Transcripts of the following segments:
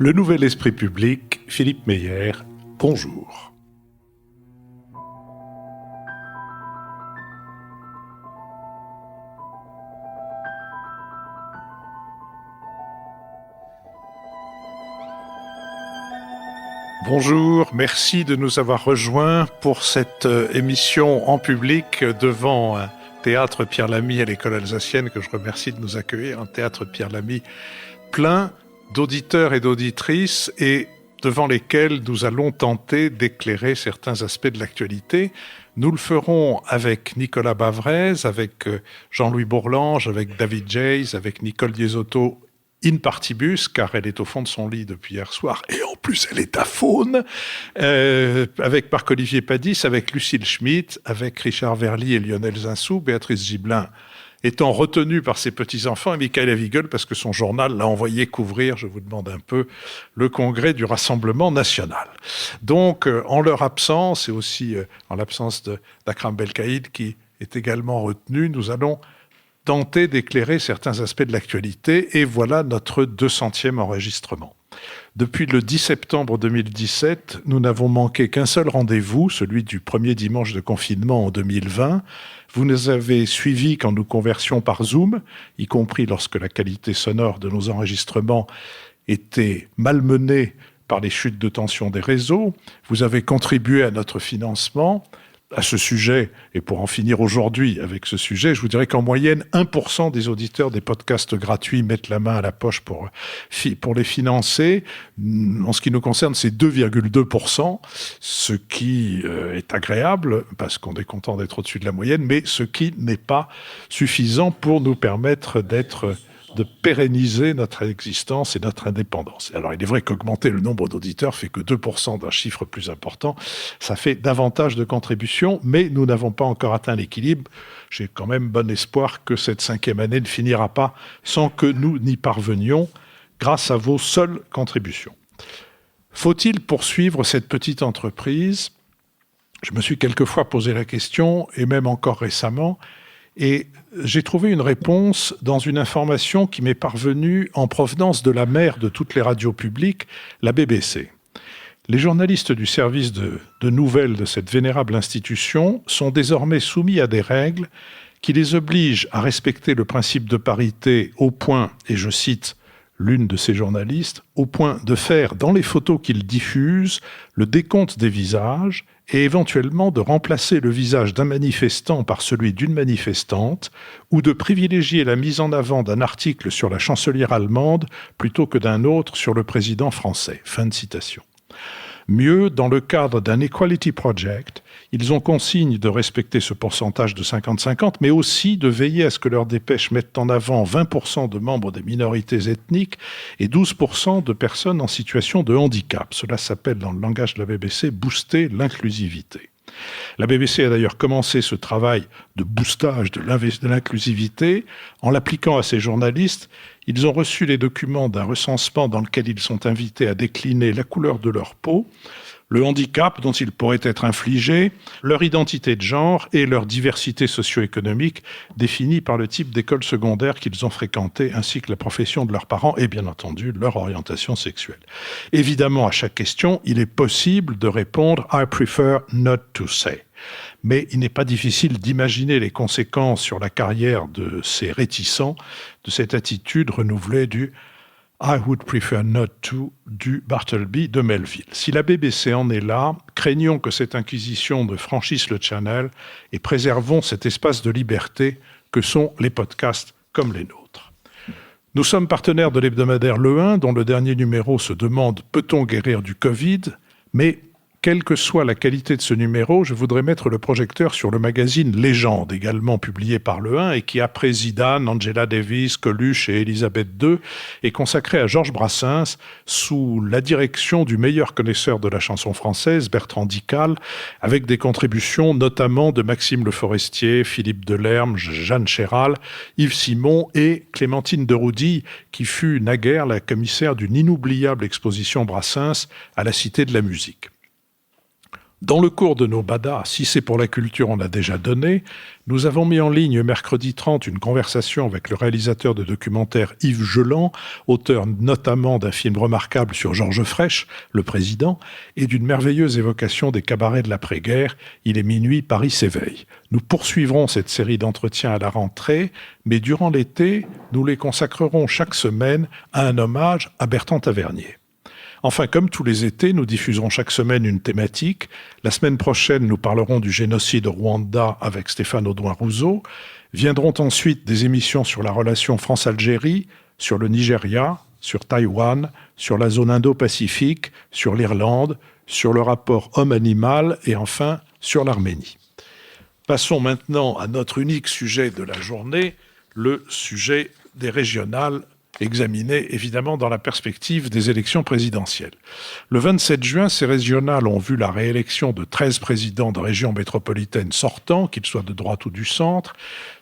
Le Nouvel Esprit Public, Philippe Meyer, bonjour. Bonjour, merci de nous avoir rejoints pour cette émission en public devant un théâtre Pierre Lamy à l'école alsacienne que je remercie de nous accueillir, un théâtre Pierre Lamy plein d'auditeurs et d'auditrices et devant lesquels nous allons tenter d'éclairer certains aspects de l'actualité. Nous le ferons avec Nicolas Bavrez, avec Jean-Louis Bourlange, avec David Jays, avec Nicole Diezotto in partibus, car elle est au fond de son lit depuis hier soir, et en plus elle est à Faune, avec Marc-Olivier Padis, avec Lucille Schmitt, avec Richard Verly et Lionel Zinsou, Béatrice Gibelin étant retenue par ses petits-enfants, et Michael Wiegel, parce que son journal l'a envoyé couvrir, je vous demande un peu, le congrès du Rassemblement national. Donc, en leur absence, et aussi en l'absence d'Akram Belkaïd, qui est également retenu, nous allons tenter d'éclairer certains aspects de l'actualité, et voilà notre 200e enregistrement. Depuis le 10 septembre 2017, nous n'avons manqué qu'un seul rendez-vous, celui du premier dimanche de confinement en 2020. Vous nous avez suivis quand nous conversions par Zoom, y compris lorsque la qualité sonore de nos enregistrements était malmenée par les chutes de tension des réseaux. Vous avez contribué à notre financement. À ce sujet, et pour en finir aujourd'hui avec ce sujet, je vous dirais qu'en moyenne, 1% des auditeurs des podcasts gratuits mettent la main à la poche pour les financer. En ce qui nous concerne, c'est 2,2%, ce qui est agréable, parce qu'on est content d'être au-dessus de la moyenne, mais ce qui n'est pas suffisant pour nous permettre de pérenniser notre existence et notre indépendance. Alors, il est vrai qu'augmenter le nombre d'auditeurs fait que 2% d'un chiffre plus important. Ça fait davantage de contributions, mais nous n'avons pas encore atteint l'équilibre. J'ai quand même bon espoir que cette 5e année ne finira pas sans que nous n'y parvenions grâce à vos seules contributions. Faut-il poursuivre cette petite entreprise ? Je me suis quelquefois posé la question, et même encore récemment, et j'ai trouvé une réponse dans une information qui m'est parvenue en provenance de la mère de toutes les radios publiques, la BBC. Les journalistes du service de nouvelles de cette vénérable institution sont désormais soumis à des règles qui les obligent à respecter le principe de parité au point, et je cite l'une de ces journalistes, au point de faire dans les photos qu'ils diffusent le décompte des visages et éventuellement de remplacer le visage d'un manifestant par celui d'une manifestante ou de privilégier la mise en avant d'un article sur la chancelière allemande plutôt que d'un autre sur le président français. Fin de citation. Mieux, dans le cadre d'un Equality Project, ils ont consigne de respecter ce pourcentage de 50-50, mais aussi de veiller à ce que leurs dépêches mettent en avant 20% de membres des minorités ethniques et 12% de personnes en situation de handicap. Cela s'appelle, dans le langage de la BBC, booster l'inclusivité. La BBC a d'ailleurs commencé ce travail de boostage de l'inclusivité en l'appliquant à ses journalistes. Ils ont reçu les documents d'un recensement dans lequel ils sont invités à décliner la couleur de leur peau, le handicap dont ils pourraient être infligés, leur identité de genre et leur diversité socio-économique définie par le type d'école secondaire qu'ils ont fréquenté ainsi que la profession de leurs parents et bien entendu leur orientation sexuelle. Évidemment, à chaque question, il est possible de répondre « I prefer not to say ». Mais il n'est pas difficile d'imaginer les conséquences sur la carrière de ces réticents de cette attitude renouvelée du I would prefer not to du Bartleby de Melville. Si la BBC en est là, craignons que cette inquisition ne franchisse le channel et préservons cet espace de liberté que sont les podcasts comme les nôtres. Nous sommes partenaires de l'hebdomadaire Le 1, dont le dernier numéro se demande « Peut-on guérir du Covid ?» Mais quelle que soit la qualité de ce numéro, je voudrais mettre le projecteur sur le magazine Légende, également publié par Le 1 et qui, après Zidane, Angela Davis, Coluche et Elisabeth II, est consacré à Georges Brassens sous la direction du meilleur connaisseur de la chanson française, Bertrand Dical, avec des contributions notamment de Maxime Le Forestier, Philippe Delerme, Jeanne Chéral, Yves Simon et Clémentine de Roudy, qui fut naguère la commissaire d'une inoubliable exposition Brassens à la Cité de la Musique. Dans le cours de nos badas, si c'est pour la culture, on a déjà donné, nous avons mis en ligne mercredi 30 une conversation avec le réalisateur de documentaire Yves Geland, auteur notamment d'un film remarquable sur Georges Frêche, le président, et d'une merveilleuse évocation des cabarets de l'après-guerre. Il est minuit, Paris s'éveille. Nous poursuivrons cette série d'entretiens à la rentrée, mais durant l'été, nous les consacrerons chaque semaine à un hommage à Bertrand Tavernier. Enfin, comme tous les étés, nous diffuserons chaque semaine une thématique. La semaine prochaine, nous parlerons du génocide au Rwanda avec Stéphane Audouin-Rousseau. Viendront ensuite des émissions sur la relation France-Algérie, sur le Nigeria, sur Taïwan, sur la zone Indo-Pacifique, sur l'Irlande, sur le rapport homme-animal et enfin sur l'Arménie. Passons maintenant à notre unique sujet de la journée, le sujet des régionales, examiné évidemment dans la perspective des élections présidentielles. Le 27 juin, ces régionales ont vu la réélection de 13 présidents de régions métropolitaines sortants, qu'ils soient de droite ou du centre,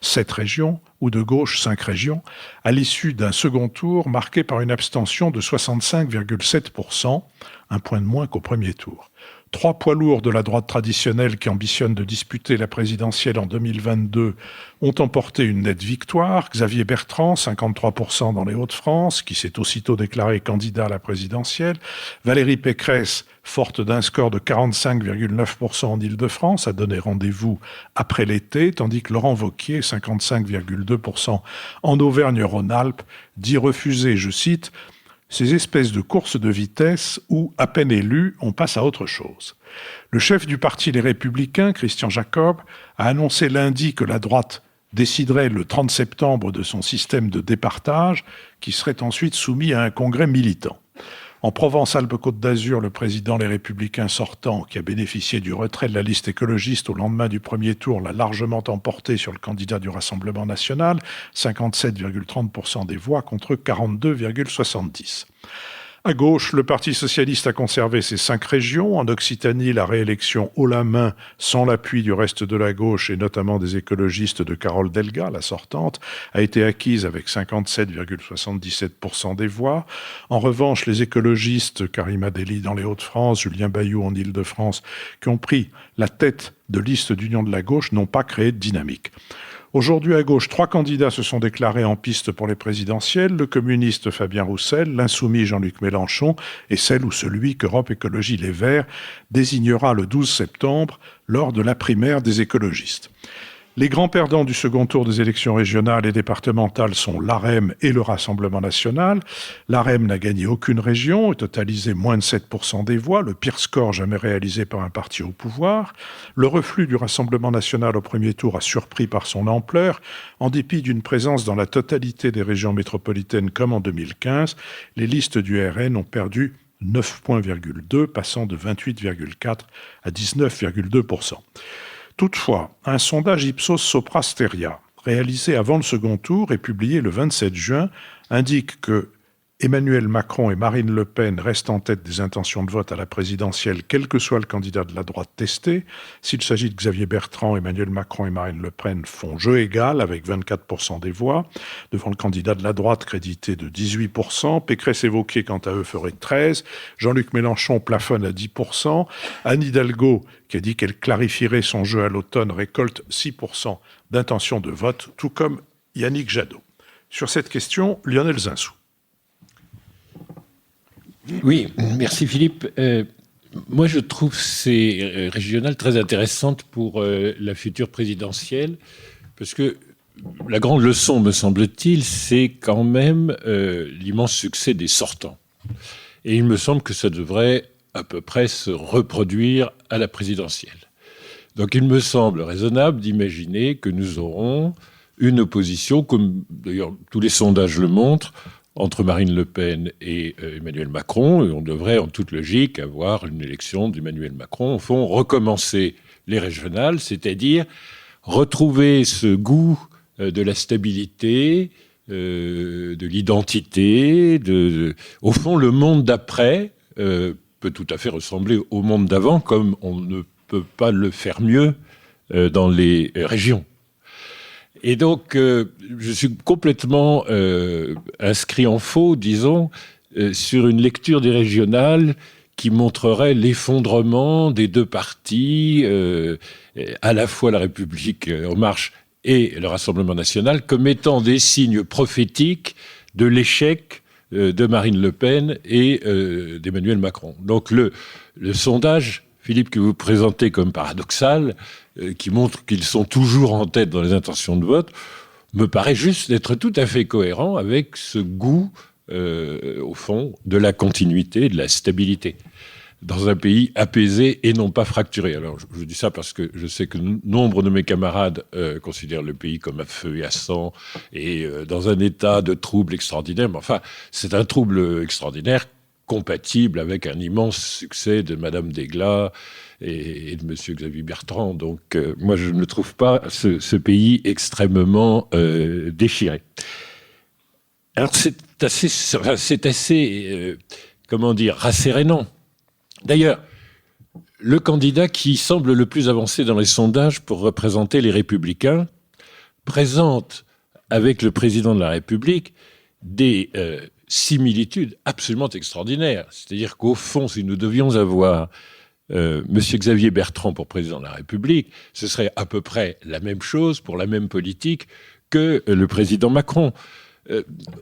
7 régions, ou de gauche, 5 régions, à l'issue d'un second tour marqué par une abstention de 65,7%, un point de moins qu'au premier tour. 3 poids lourds de la droite traditionnelle qui ambitionnent de disputer la présidentielle en 2022 ont emporté une nette victoire. Xavier Bertrand, 53% dans les Hauts-de-France, qui s'est aussitôt déclaré candidat à la présidentielle. Valérie Pécresse, forte d'un score de 45,9% en Île-de-France, a donné rendez-vous après l'été, tandis que Laurent Wauquiez, 55,2% en Auvergne-Rhône-Alpes, dit refuser, je cite, ces espèces de courses de vitesse où, à peine élu, on passe à autre chose. Le chef du parti Les Républicains, Christian Jacob, a annoncé lundi que la droite déciderait le 30 septembre de son système de départage, qui serait ensuite soumis à un congrès militant. En Provence-Alpes-Côte d'Azur, le président Les Républicains sortant, qui a bénéficié du retrait de la liste écologiste au lendemain du premier tour, l'a largement emporté sur le candidat du Rassemblement national, 57,30% des voix contre 42,70%. À gauche, le Parti socialiste a conservé ses 5 régions. En Occitanie, la réélection haut la main, sans l'appui du reste de la gauche et notamment des écologistes de Carole Delga, la sortante, a été acquise avec 57,77% des voix. En revanche, les écologistes, Karima Delli dans les Hauts-de-France, Julien Bayou en Île-de-France, qui ont pris la tête de liste d'union de la gauche, n'ont pas créé de dynamique. Aujourd'hui, à gauche, 3 candidats se sont déclarés en piste pour les présidentielles, le communiste Fabien Roussel, l'insoumis Jean-Luc Mélenchon et celle ou celui qu'Europe Écologie Les Verts désignera le 12 septembre lors de la primaire des écologistes. Les grands perdants du second tour des élections régionales et départementales sont l'AREM et le Rassemblement national. L'AREM n'a gagné aucune région et totalisé moins de 7% des voix, le pire score jamais réalisé par un parti au pouvoir. Le reflux du Rassemblement national au premier tour a surpris par son ampleur. En dépit d'une présence dans la totalité des régions métropolitaines comme en 2015, les listes du RN ont perdu 9,2 points, passant de 28,4 à 19,2%. Toutefois, un sondage Ipsos Sopra Steria, réalisé avant le second tour et publié le 27 juin, indique que Emmanuel Macron et Marine Le Pen restent en tête des intentions de vote à la présidentielle, quel que soit le candidat de la droite testé. S'il s'agit de Xavier Bertrand, Emmanuel Macron et Marine Le Pen font jeu égal avec 24% des voix, devant le candidat de la droite crédité de 18%. Pécresse et Wauquiez, quant à eux, feraient 13%. Jean-Luc Mélenchon plafonne à 10%. Anne Hidalgo, qui a dit qu'elle clarifierait son jeu à l'automne, récolte 6% d'intention de vote, tout comme Yannick Jadot. Sur cette question, Lionel Zinsou. Oui, merci Philippe. Moi, je trouve ces régionales très intéressantes pour la future présidentielle, parce que la grande leçon, me semble-t-il, c'est quand même l'immense succès des sortants. Et il me semble que ça devrait à peu près se reproduire à la présidentielle. Donc il me semble raisonnable d'imaginer que nous aurons une opposition, comme d'ailleurs tous les sondages le montrent, entre Marine Le Pen et Emmanuel Macron. Et on devrait, en toute logique, avoir une élection d'Emmanuel Macron. Au fond, recommencer les régionales, c'est-à-dire retrouver ce goût de la stabilité, de l'identité. Au fond, le monde d'après peut tout à fait ressembler au monde d'avant, comme on ne peut pas le faire mieux dans les régions. Et donc, je suis complètement inscrit en faux, disons, sur une lecture des régionales qui montrerait l'effondrement des deux partis, à la fois la République En Marche et le Rassemblement national, comme étant des signes prophétiques de l'échec de Marine Le Pen et d'Emmanuel Macron. Donc le sondage, Philippe, que vous présentez comme paradoxal, qui montre qu'ils sont toujours en tête dans les intentions de vote, me paraît juste être tout à fait cohérent avec ce goût, au fond, de la continuité, de la stabilité, dans un pays apaisé et non pas fracturé. Alors, je dis ça parce que je sais que nombre de mes camarades considèrent le pays comme à feu et à sang et dans un état de trouble extraordinaire. Mais enfin, c'est un trouble extraordinaire compatible avec un immense succès de Madame Desglas et de Monsieur Xavier Bertrand. Donc, moi, je ne trouve pas ce pays extrêmement déchiré. Alors, c'est assez comment dire, rassérénant. D'ailleurs, le candidat qui semble le plus avancé dans les sondages pour représenter les Républicains présente avec le président de la République des similitudes absolument extraordinaires. C'est-à-dire qu'au fond, si nous devions avoir M. Xavier Bertrand pour président de la République, ce serait à peu près la même chose pour la même politique que le président Macron.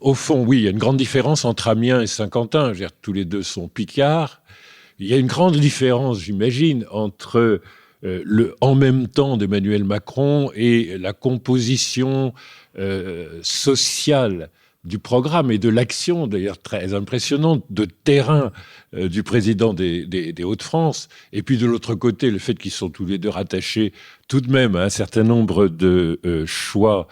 Au fond, oui, il y a une grande différence entre Amiens et Saint-Quentin. Je veux dire, tous les deux sont picards. Il y a une grande différence, j'imagine, entre le en même temps d'Emmanuel Macron et la composition sociale du programme et de l'action, d'ailleurs très impressionnante, de terrain du président des Hauts-de-France. Et puis de l'autre côté, le fait qu'ils sont tous les deux rattachés tout de même à un certain nombre de choix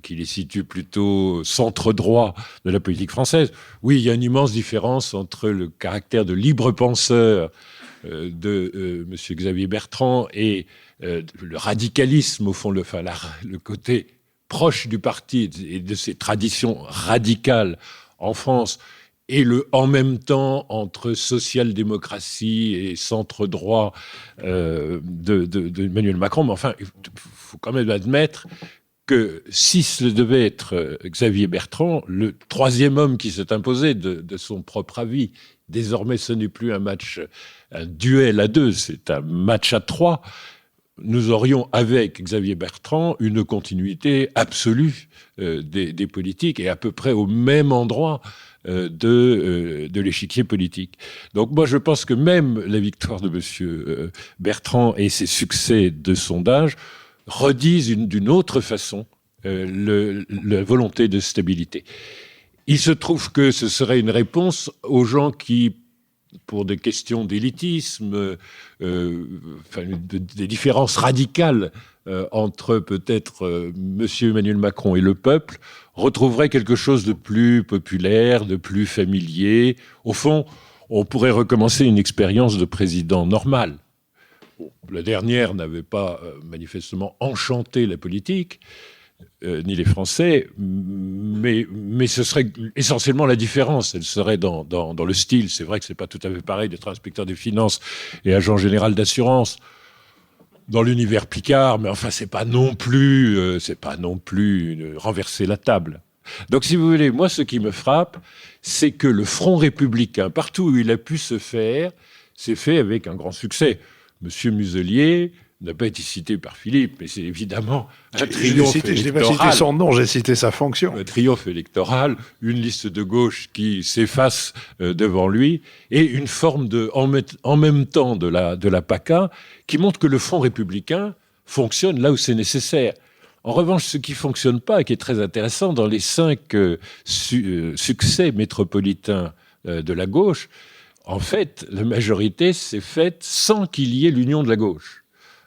qui les situent plutôt centre-droit de la politique française. Oui, il y a une immense différence entre le caractère de libre penseur de M. Xavier Bertrand et le radicalisme, au fond, le côté proche du parti et de ses traditions radicales en France, et le en même temps entre social-démocratie et centre-droit de Emmanuel Macron. Mais enfin, il faut quand même admettre que si ce devait être Xavier Bertrand, le troisième homme qui s'est imposé de son propre avis, désormais ce n'est plus un duel à deux, c'est un match à trois, nous aurions avec Xavier Bertrand une continuité absolue des politiques et à peu près au même endroit de l'échiquier politique. Donc moi je pense que même la victoire de M. Bertrand et ses succès de sondage redisent d'une autre façon la volonté de stabilité. Il se trouve que ce serait une réponse aux gens qui, pour des questions d'élitisme, des différences radicales entre peut-être M. Emmanuel Macron et le peuple, retrouveraient quelque chose de plus populaire, de plus familier. Au fond, on pourrait recommencer une expérience de président normal. La dernière n'avait pas manifestement enchanté la politique, ni les Français, mais ce serait essentiellement la différence. Elle serait dans le style. C'est vrai que c'est pas tout à fait pareil d'être inspecteur des finances et agent général d'assurance dans l'univers Picard, mais enfin c'est pas non plus renverser la table. Donc si vous voulez, moi ce qui me frappe, c'est que le Front républicain, partout où il a pu se faire, s'est fait avec un grand succès. Monsieur Muselier n'a pas été cité par Philippe, mais c'est évidemment un triomphe électoral. Je n'ai pas cité son nom, j'ai cité sa fonction. Un triomphe électoral, une liste de gauche qui s'efface devant lui, et une forme de en même temps de la PACA qui montre que le Front républicain fonctionne là où c'est nécessaire. En revanche, ce qui ne fonctionne pas, et qui est très intéressant, dans les 5 succès métropolitains de la gauche, en fait, la majorité s'est faite sans qu'il y ait l'union de la gauche.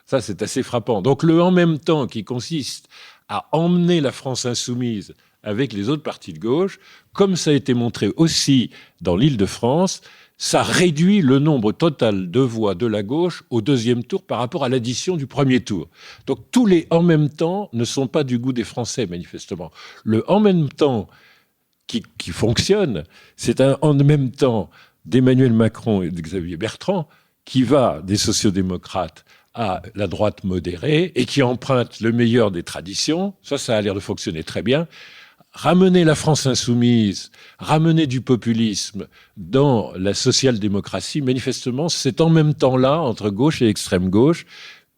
Ça, c'est assez frappant. Donc, le « en même temps » qui consiste à emmener la France insoumise avec les autres partis de gauche, comme ça a été montré aussi dans l'Île-de-France, ça réduit le nombre total de voix de la gauche au deuxième tour par rapport à l'addition du premier tour. Donc, tous les « en même temps » ne sont pas du goût des Français, manifestement. Le « en même temps » qui fonctionne, c'est un « en même temps » d'Emmanuel Macron et de Xavier Bertrand, qui va des sociodémocrates à la droite modérée et qui emprunte le meilleur des traditions, ça a l'air de fonctionner très bien, ramener la France insoumise, ramener du populisme dans la social-démocratie, manifestement, c'est en même temps-là, entre gauche et extrême gauche,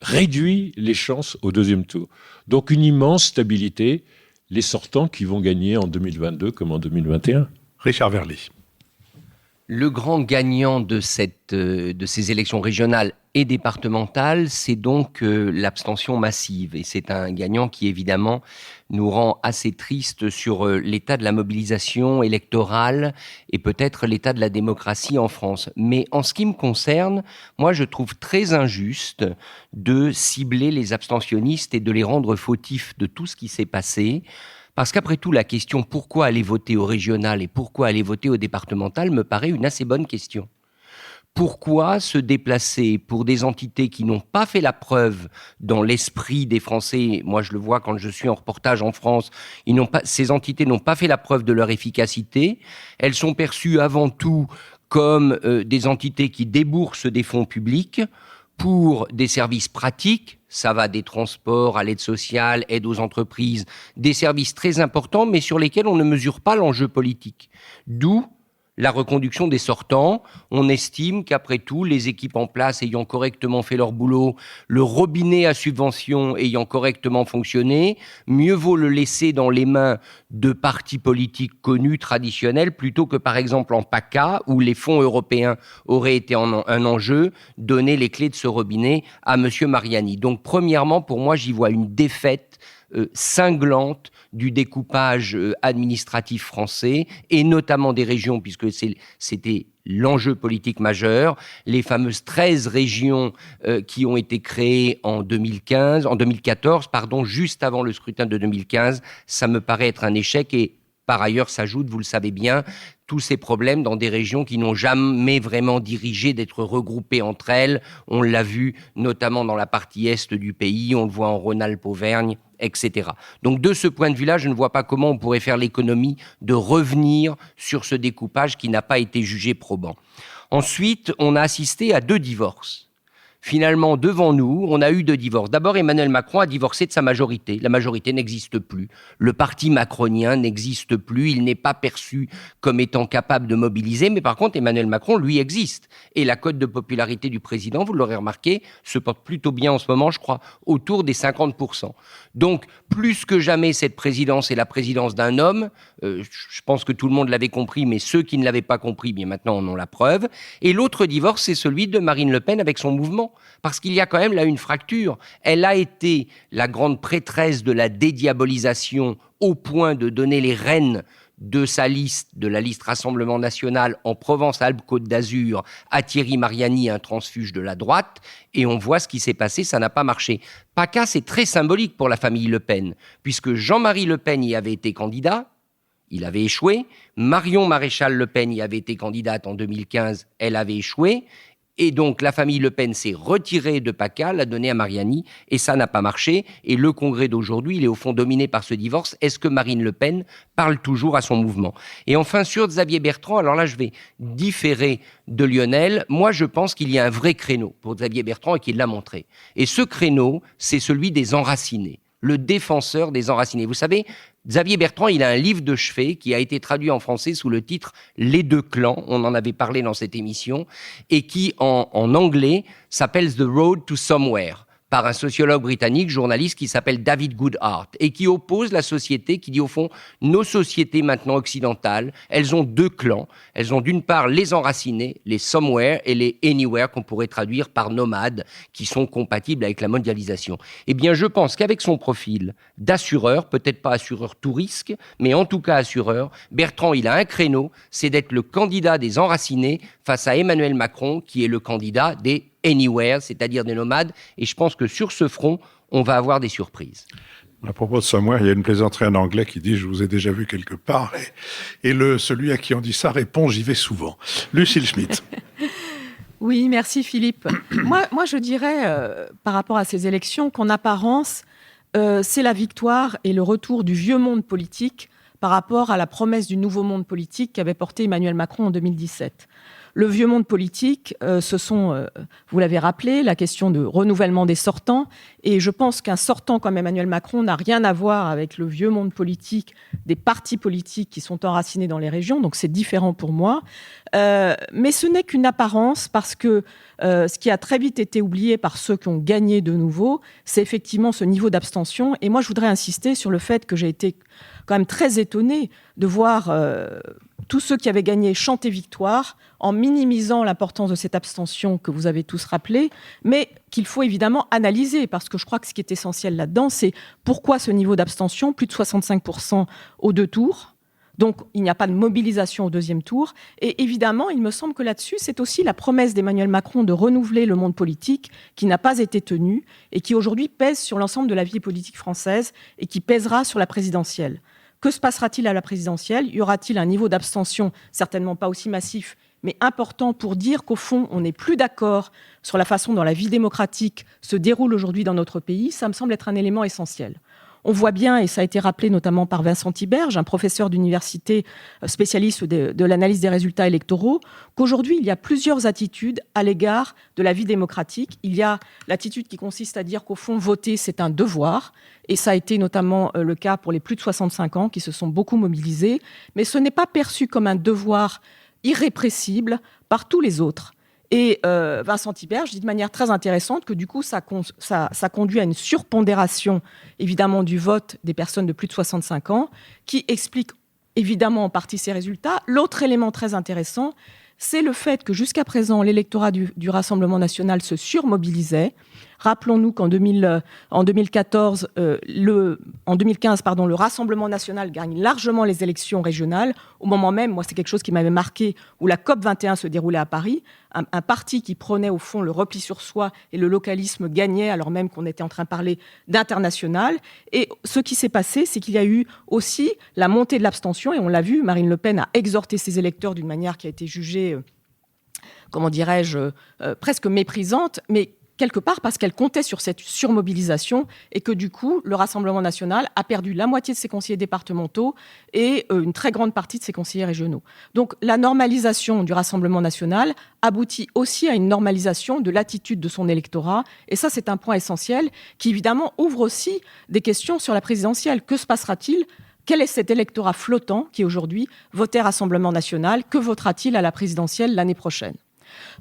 réduit les chances au deuxième tour. Donc une immense stabilité, les sortants qui vont gagner en 2022 comme en 2021. Richard Verly. Le grand gagnant de ces élections régionales et départementales, c'est donc l'abstention massive. Et c'est un gagnant qui, évidemment, nous rend assez tristes sur l'état de la mobilisation électorale et peut-être l'état de la démocratie en France. Mais en ce qui me concerne, moi, je trouve très injuste de cibler les abstentionnistes et de les rendre fautifs de tout ce qui s'est passé. Parce qu'après tout, la question pourquoi aller voter au régional et pourquoi aller voter au départemental me paraît une assez bonne question. Pourquoi se déplacer pour des entités qui n'ont pas fait la preuve dans l'esprit des Français? Moi, je le vois quand je suis en reportage en France. Ces entités n'ont pas fait la preuve de leur efficacité. Elles sont perçues avant tout comme des entités qui déboursent des fonds publics pour des services pratiques. Ça va des transports à l'aide sociale, aide aux entreprises, des services très importants, mais sur lesquels on ne mesure pas l'enjeu politique. D'où la reconduction des sortants. On estime qu'après tout, les équipes en place ayant correctement fait leur boulot, le robinet à subvention ayant correctement fonctionné, mieux vaut le laisser dans les mains de partis politiques connus, traditionnels, plutôt que par exemple en PACA, où les fonds européens auraient été un enjeu, donner les clés de ce robinet à M. Mariani. Donc premièrement, pour moi, j'y vois une défaite cinglante du découpage administratif français et notamment des régions, puisque c'était l'enjeu politique majeur, les fameuses 13 régions qui ont été créées en 2014, juste avant le scrutin de 2015, ça me paraît être un échec et par ailleurs s'ajoutent, vous le savez bien, tous ces problèmes dans des régions qui n'ont jamais vraiment dirigé d'être regroupées entre elles. On l'a vu notamment dans la partie est du pays, on le voit en Rhône-Alpes-Auvergne, etc. Donc de ce point de vue-là, je ne vois pas comment on pourrait faire l'économie de revenir sur ce découpage qui n'a pas été jugé probant. Ensuite, on a assisté à 2 divorces. Finalement, devant nous, on a eu 2 divorces. D'abord, Emmanuel Macron a divorcé de sa majorité. La majorité n'existe plus. Le parti macronien n'existe plus. Il n'est pas perçu comme étant capable de mobiliser. Mais par contre, Emmanuel Macron, lui, existe. Et la cote de popularité du président, vous l'aurez remarqué, se porte plutôt bien en ce moment, je crois, autour des 50%. Donc, plus que jamais, cette présidence est la présidence d'un homme. Je pense que tout le monde l'avait compris, mais ceux qui ne l'avaient pas compris, bien maintenant en ont la preuve. Et l'autre divorce, c'est celui de Marine Le Pen avec son mouvement. Parce qu'il y a quand même là une fracture. Elle a été la grande prêtresse de la dédiabolisation au point de donner les rênes de sa liste, de la liste Rassemblement National en Provence-Alpes-Côte d'Azur à Thierry Mariani, un transfuge de la droite. Et on voit ce qui s'est passé, ça n'a pas marché. PACA, c'est très symbolique pour la famille Le Pen, puisque Jean-Marie Le Pen y avait été candidat. Il avait échoué. Marion Maréchal Le Pen y avait été candidate en 2015. Elle avait échoué. Et donc, la famille Le Pen s'est retirée de PACA, l'a donnée à Mariani, et ça n'a pas marché. Et le congrès d'aujourd'hui, il est au fond dominé par ce divorce. Est-ce que Marine Le Pen parle toujours à son mouvement? Et enfin, sur Xavier Bertrand, alors là, je vais différer de Lionel. Moi, je pense qu'il y a un vrai créneau pour Xavier Bertrand et qu'il l'a montré. Et ce créneau, c'est celui des enracinés, le défenseur des enracinés. Vous savez, Xavier Bertrand, il a un livre de chevet qui a été traduit en français sous le titre « Les 2 clans », on en avait parlé dans cette émission, et qui, en anglais, s'appelle « The Road to Somewhere », par un sociologue britannique, journaliste, qui s'appelle David Goodhart, et qui oppose la société, qui dit au fond, nos sociétés maintenant occidentales, elles ont 2 clans. Elles ont d'une part les enracinés, les somewhere, et les anywhere, qu'on pourrait traduire par nomades, qui sont compatibles avec la mondialisation. Eh bien, je pense qu'avec son profil d'assureur, peut-être pas assureur tout risque, mais en tout cas assureur, Bertrand, il a un créneau, c'est d'être le candidat des enracinés face à Emmanuel Macron, qui est le candidat des anywhere, c'est-à-dire des nomades. Et je pense que sur ce front, on va avoir des surprises. À propos de Somewhere, il y a une plaisanterie en anglais qui dit « Je vous ai déjà vu quelque part ». Et celui à qui on dit ça répond « J'y vais souvent ». Lucille Schmitt. Oui, merci Philippe. Moi, je dirais, par rapport à ces élections, qu'en apparence, c'est la victoire et le retour du vieux monde politique par rapport à la promesse du nouveau monde politique qu'avait porté Emmanuel Macron en 2017. Le vieux monde politique, ce sont, vous l'avez rappelé, la question de renouvellement des sortants. Et je pense qu'un sortant comme Emmanuel Macron n'a rien à voir avec le vieux monde politique des partis politiques qui sont enracinés dans les régions. Donc c'est différent pour moi. Mais ce n'est qu'une apparence parce que ce qui a très vite été oublié par ceux qui ont gagné de nouveau, c'est effectivement ce niveau d'abstention. Et moi, je voudrais insister sur le fait que j'ai été quand même très étonnée de voir tous ceux qui avaient gagné chanter victoire en minimisant l'importance de cette abstention que vous avez tous rappelé, mais qu'il faut évidemment analyser, parce que je crois que ce qui est essentiel là-dedans, c'est pourquoi ce niveau d'abstention, plus de 65% aux 2 tours. Donc, il n'y a pas de mobilisation au 2e tour. Et évidemment, il me semble que là-dessus, c'est aussi la promesse d'Emmanuel Macron de renouveler le monde politique qui n'a pas été tenue et qui aujourd'hui pèse sur l'ensemble de la vie politique française et qui pèsera sur la présidentielle. Que se passera-t-il à la présidentielle ? Y aura-t-il un niveau d'abstention certainement pas aussi massif, mais important pour dire qu'au fond, on n'est plus d'accord sur la façon dont la vie démocratique se déroule aujourd'hui dans notre pays ? Ça me semble être un élément essentiel. On voit bien, et ça a été rappelé notamment par Vincent Tiberge, un professeur d'université spécialiste de l'analyse des résultats électoraux, qu'aujourd'hui, il y a plusieurs attitudes à l'égard de la vie démocratique. Il y a l'attitude qui consiste à dire qu'au fond, voter, c'est un devoir. Et ça a été notamment le cas pour les plus de 65 ans qui se sont beaucoup mobilisés. Mais ce n'est pas perçu comme un devoir irrépressible par tous les autres. Et Vincent Tiberge dit de manière très intéressante que du coup, ça conduit à une surpondération, évidemment, du vote des personnes de plus de 65 ans, qui explique évidemment en partie ces résultats. L'autre élément très intéressant, c'est le fait que jusqu'à présent, l'électorat du Rassemblement national se surmobilisait. Rappelons-nous qu'en 2015, le Rassemblement national gagne largement les élections régionales. Au moment même, moi, c'est quelque chose qui m'avait marqué, où la COP21 se déroulait à Paris. Un parti qui prenait au fond le repli sur soi et le localisme gagnait, alors même qu'on était en train de parler d'international. Et ce qui s'est passé, c'est qu'il y a eu aussi la montée de l'abstention. Et on l'a vu, Marine Le Pen a exhorté ses électeurs d'une manière qui a été jugée, presque méprisante, mais quelque part parce qu'elle comptait sur cette surmobilisation et que du coup, le Rassemblement national a perdu la moitié de ses conseillers départementaux et une très grande partie de ses conseillers régionaux. Donc la normalisation du Rassemblement national aboutit aussi à une normalisation de l'attitude de son électorat. Et ça, c'est un point essentiel qui évidemment ouvre aussi des questions sur la présidentielle. Que se passera-t-il ? Quel est cet électorat flottant qui aujourd'hui votait Rassemblement national ? Que votera-t-il à la présidentielle l'année prochaine ?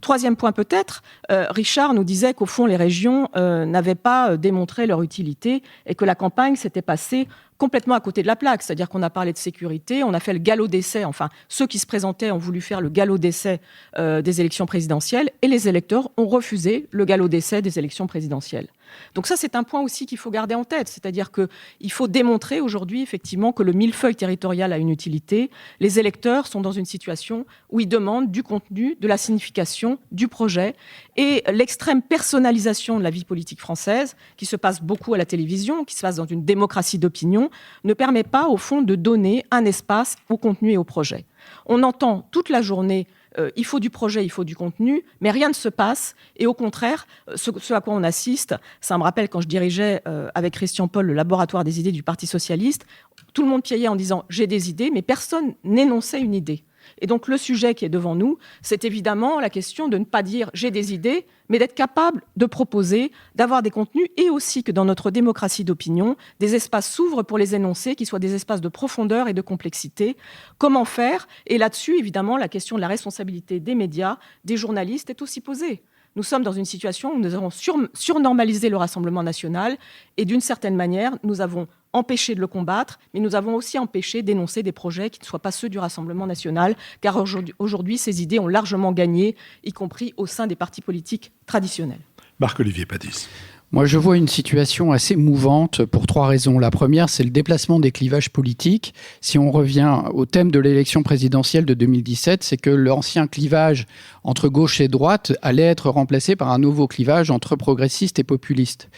3e point peut-être, Richard nous disait qu'au fond les régions n'avaient pas démontré leur utilité et que la campagne s'était passée complètement à côté de la plaque, c'est-à-dire qu'on a parlé de sécurité, on a fait le galop d'essai, enfin ceux qui se présentaient ont voulu faire le galop d'essai des élections présidentielles et les électeurs ont refusé le galop d'essai des élections présidentielles. Donc ça, c'est un point aussi qu'il faut garder en tête, c'est-à-dire qu'il faut démontrer aujourd'hui effectivement que le millefeuille territorial a une utilité. Les électeurs sont dans une situation où ils demandent du contenu, de la signification, du projet, et l'extrême personnalisation de la vie politique française, qui se passe beaucoup à la télévision, qui se passe dans une démocratie d'opinion, ne permet pas au fond de donner un espace au contenu et au projet. On entend toute la journée il faut du projet, il faut du contenu, mais rien ne se passe. Et au contraire, ce à quoi on assiste, ça me rappelle quand je dirigeais avec Christian Paul le laboratoire des idées du Parti socialiste, tout le monde piaillait en disant « j'ai des idées », mais personne n'énonçait une idée. Et donc le sujet qui est devant nous, c'est évidemment la question de ne pas dire « j'ai des idées », mais d'être capable de proposer, d'avoir des contenus, et aussi que dans notre démocratie d'opinion, des espaces s'ouvrent pour les énoncer, qui soient des espaces de profondeur et de complexité. Comment faire ? Et là-dessus, évidemment, la question de la responsabilité des médias, des journalistes, est aussi posée. Nous sommes dans une situation où nous avons surnormalisé le Rassemblement national, et d'une certaine manière, nous avons empêché de le combattre, mais nous avons aussi empêché d'énoncer des projets qui ne soient pas ceux du Rassemblement national, car aujourd'hui, ces idées ont largement gagné, y compris au sein des partis politiques traditionnels. Marc-Olivier Padis. Moi, je vois une situation assez mouvante pour 3 raisons. La première, c'est le déplacement des clivages politiques. Si on revient au thème de l'élection présidentielle de 2017, c'est que l'ancien clivage entre gauche et droite allait être remplacé par un nouveau clivage entre progressistes et populistes.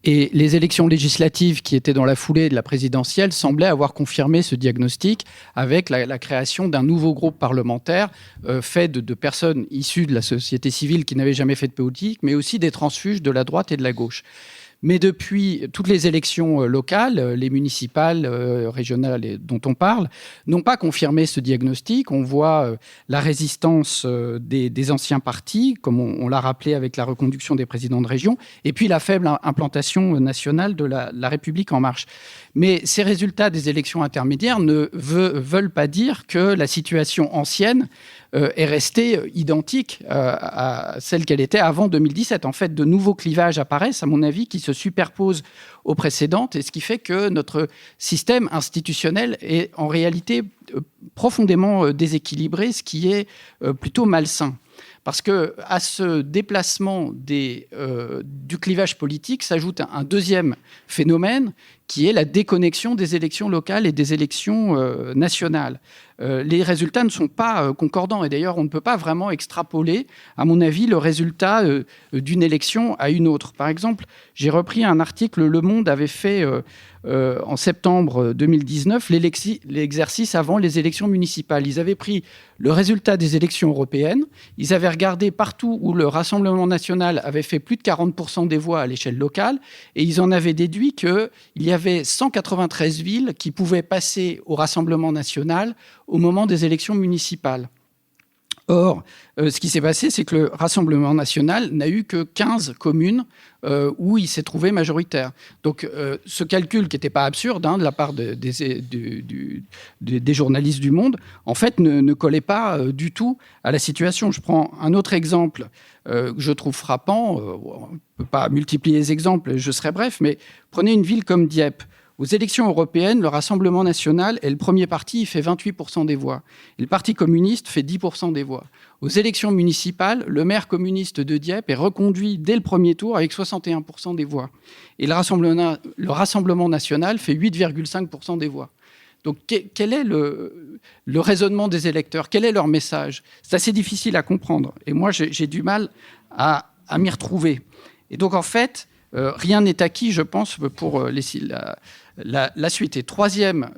Et les élections législatives qui étaient dans la foulée de la présidentielle semblaient avoir confirmé ce diagnostic avec la création d'un nouveau groupe parlementaire fait de personnes issues de la société civile qui n'avaient jamais fait de politique, mais aussi des transfuges de la droite et de la gauche. Mais depuis toutes les élections locales, les municipales, régionales dont on parle, n'ont pas confirmé ce diagnostic. On voit la résistance des anciens partis, comme on l'a rappelé avec la reconduction des présidents de région, et puis la faible implantation nationale de la République en marche. Mais ces résultats des élections intermédiaires ne veulent pas dire que la situation ancienne est restée identique à celle qu'elle était avant 2017. En fait, de nouveaux clivages apparaissent, à mon avis, qui se superposent aux précédentes, et ce qui fait que notre système institutionnel est en réalité profondément déséquilibré, ce qui est plutôt malsain. Parce qu'à ce déplacement du clivage politique s'ajoute un deuxième phénomène qui est la déconnexion des élections locales et des élections nationales. Les résultats ne sont pas concordants. Et d'ailleurs, on ne peut pas vraiment extrapoler, à mon avis, le résultat d'une élection à une autre. Par exemple, j'ai repris un article, Le Monde avait fait en septembre 2019 l'exercice avant les élections municipales. Ils avaient pris le résultat des élections européennes, ils avaient regardé partout où le Rassemblement national avait fait plus de 40% des voix à l'échelle locale, et ils en avaient déduit qu'il y avait 193 villes qui pouvaient passer au Rassemblement national au moment des élections municipales. Or, ce qui s'est passé, c'est que le Rassemblement national n'a eu que 15 communes où il s'est trouvé majoritaire. Donc, ce calcul, qui n'était pas absurde de la part des journalistes du Monde, en fait, ne collait pas du tout à la situation. Je prends un autre exemple que je trouve frappant. On ne peut pas multiplier les exemples, je serai bref, mais prenez une ville comme Dieppe. Aux élections européennes, le Rassemblement national est le premier parti, il fait 28% des voix. Et le Parti communiste fait 10% des voix. Aux élections municipales, le maire communiste de Dieppe est reconduit dès le premier tour avec 61% des voix. Et le Rassemblement national fait 8,5% des voix. Donc quel est le raisonnement des électeurs? Quel est leur message? C'est assez difficile à comprendre. Et moi, j'ai du mal à m'y retrouver. Et donc, en fait, rien n'est acquis, je pense, pour la suite. Et troisième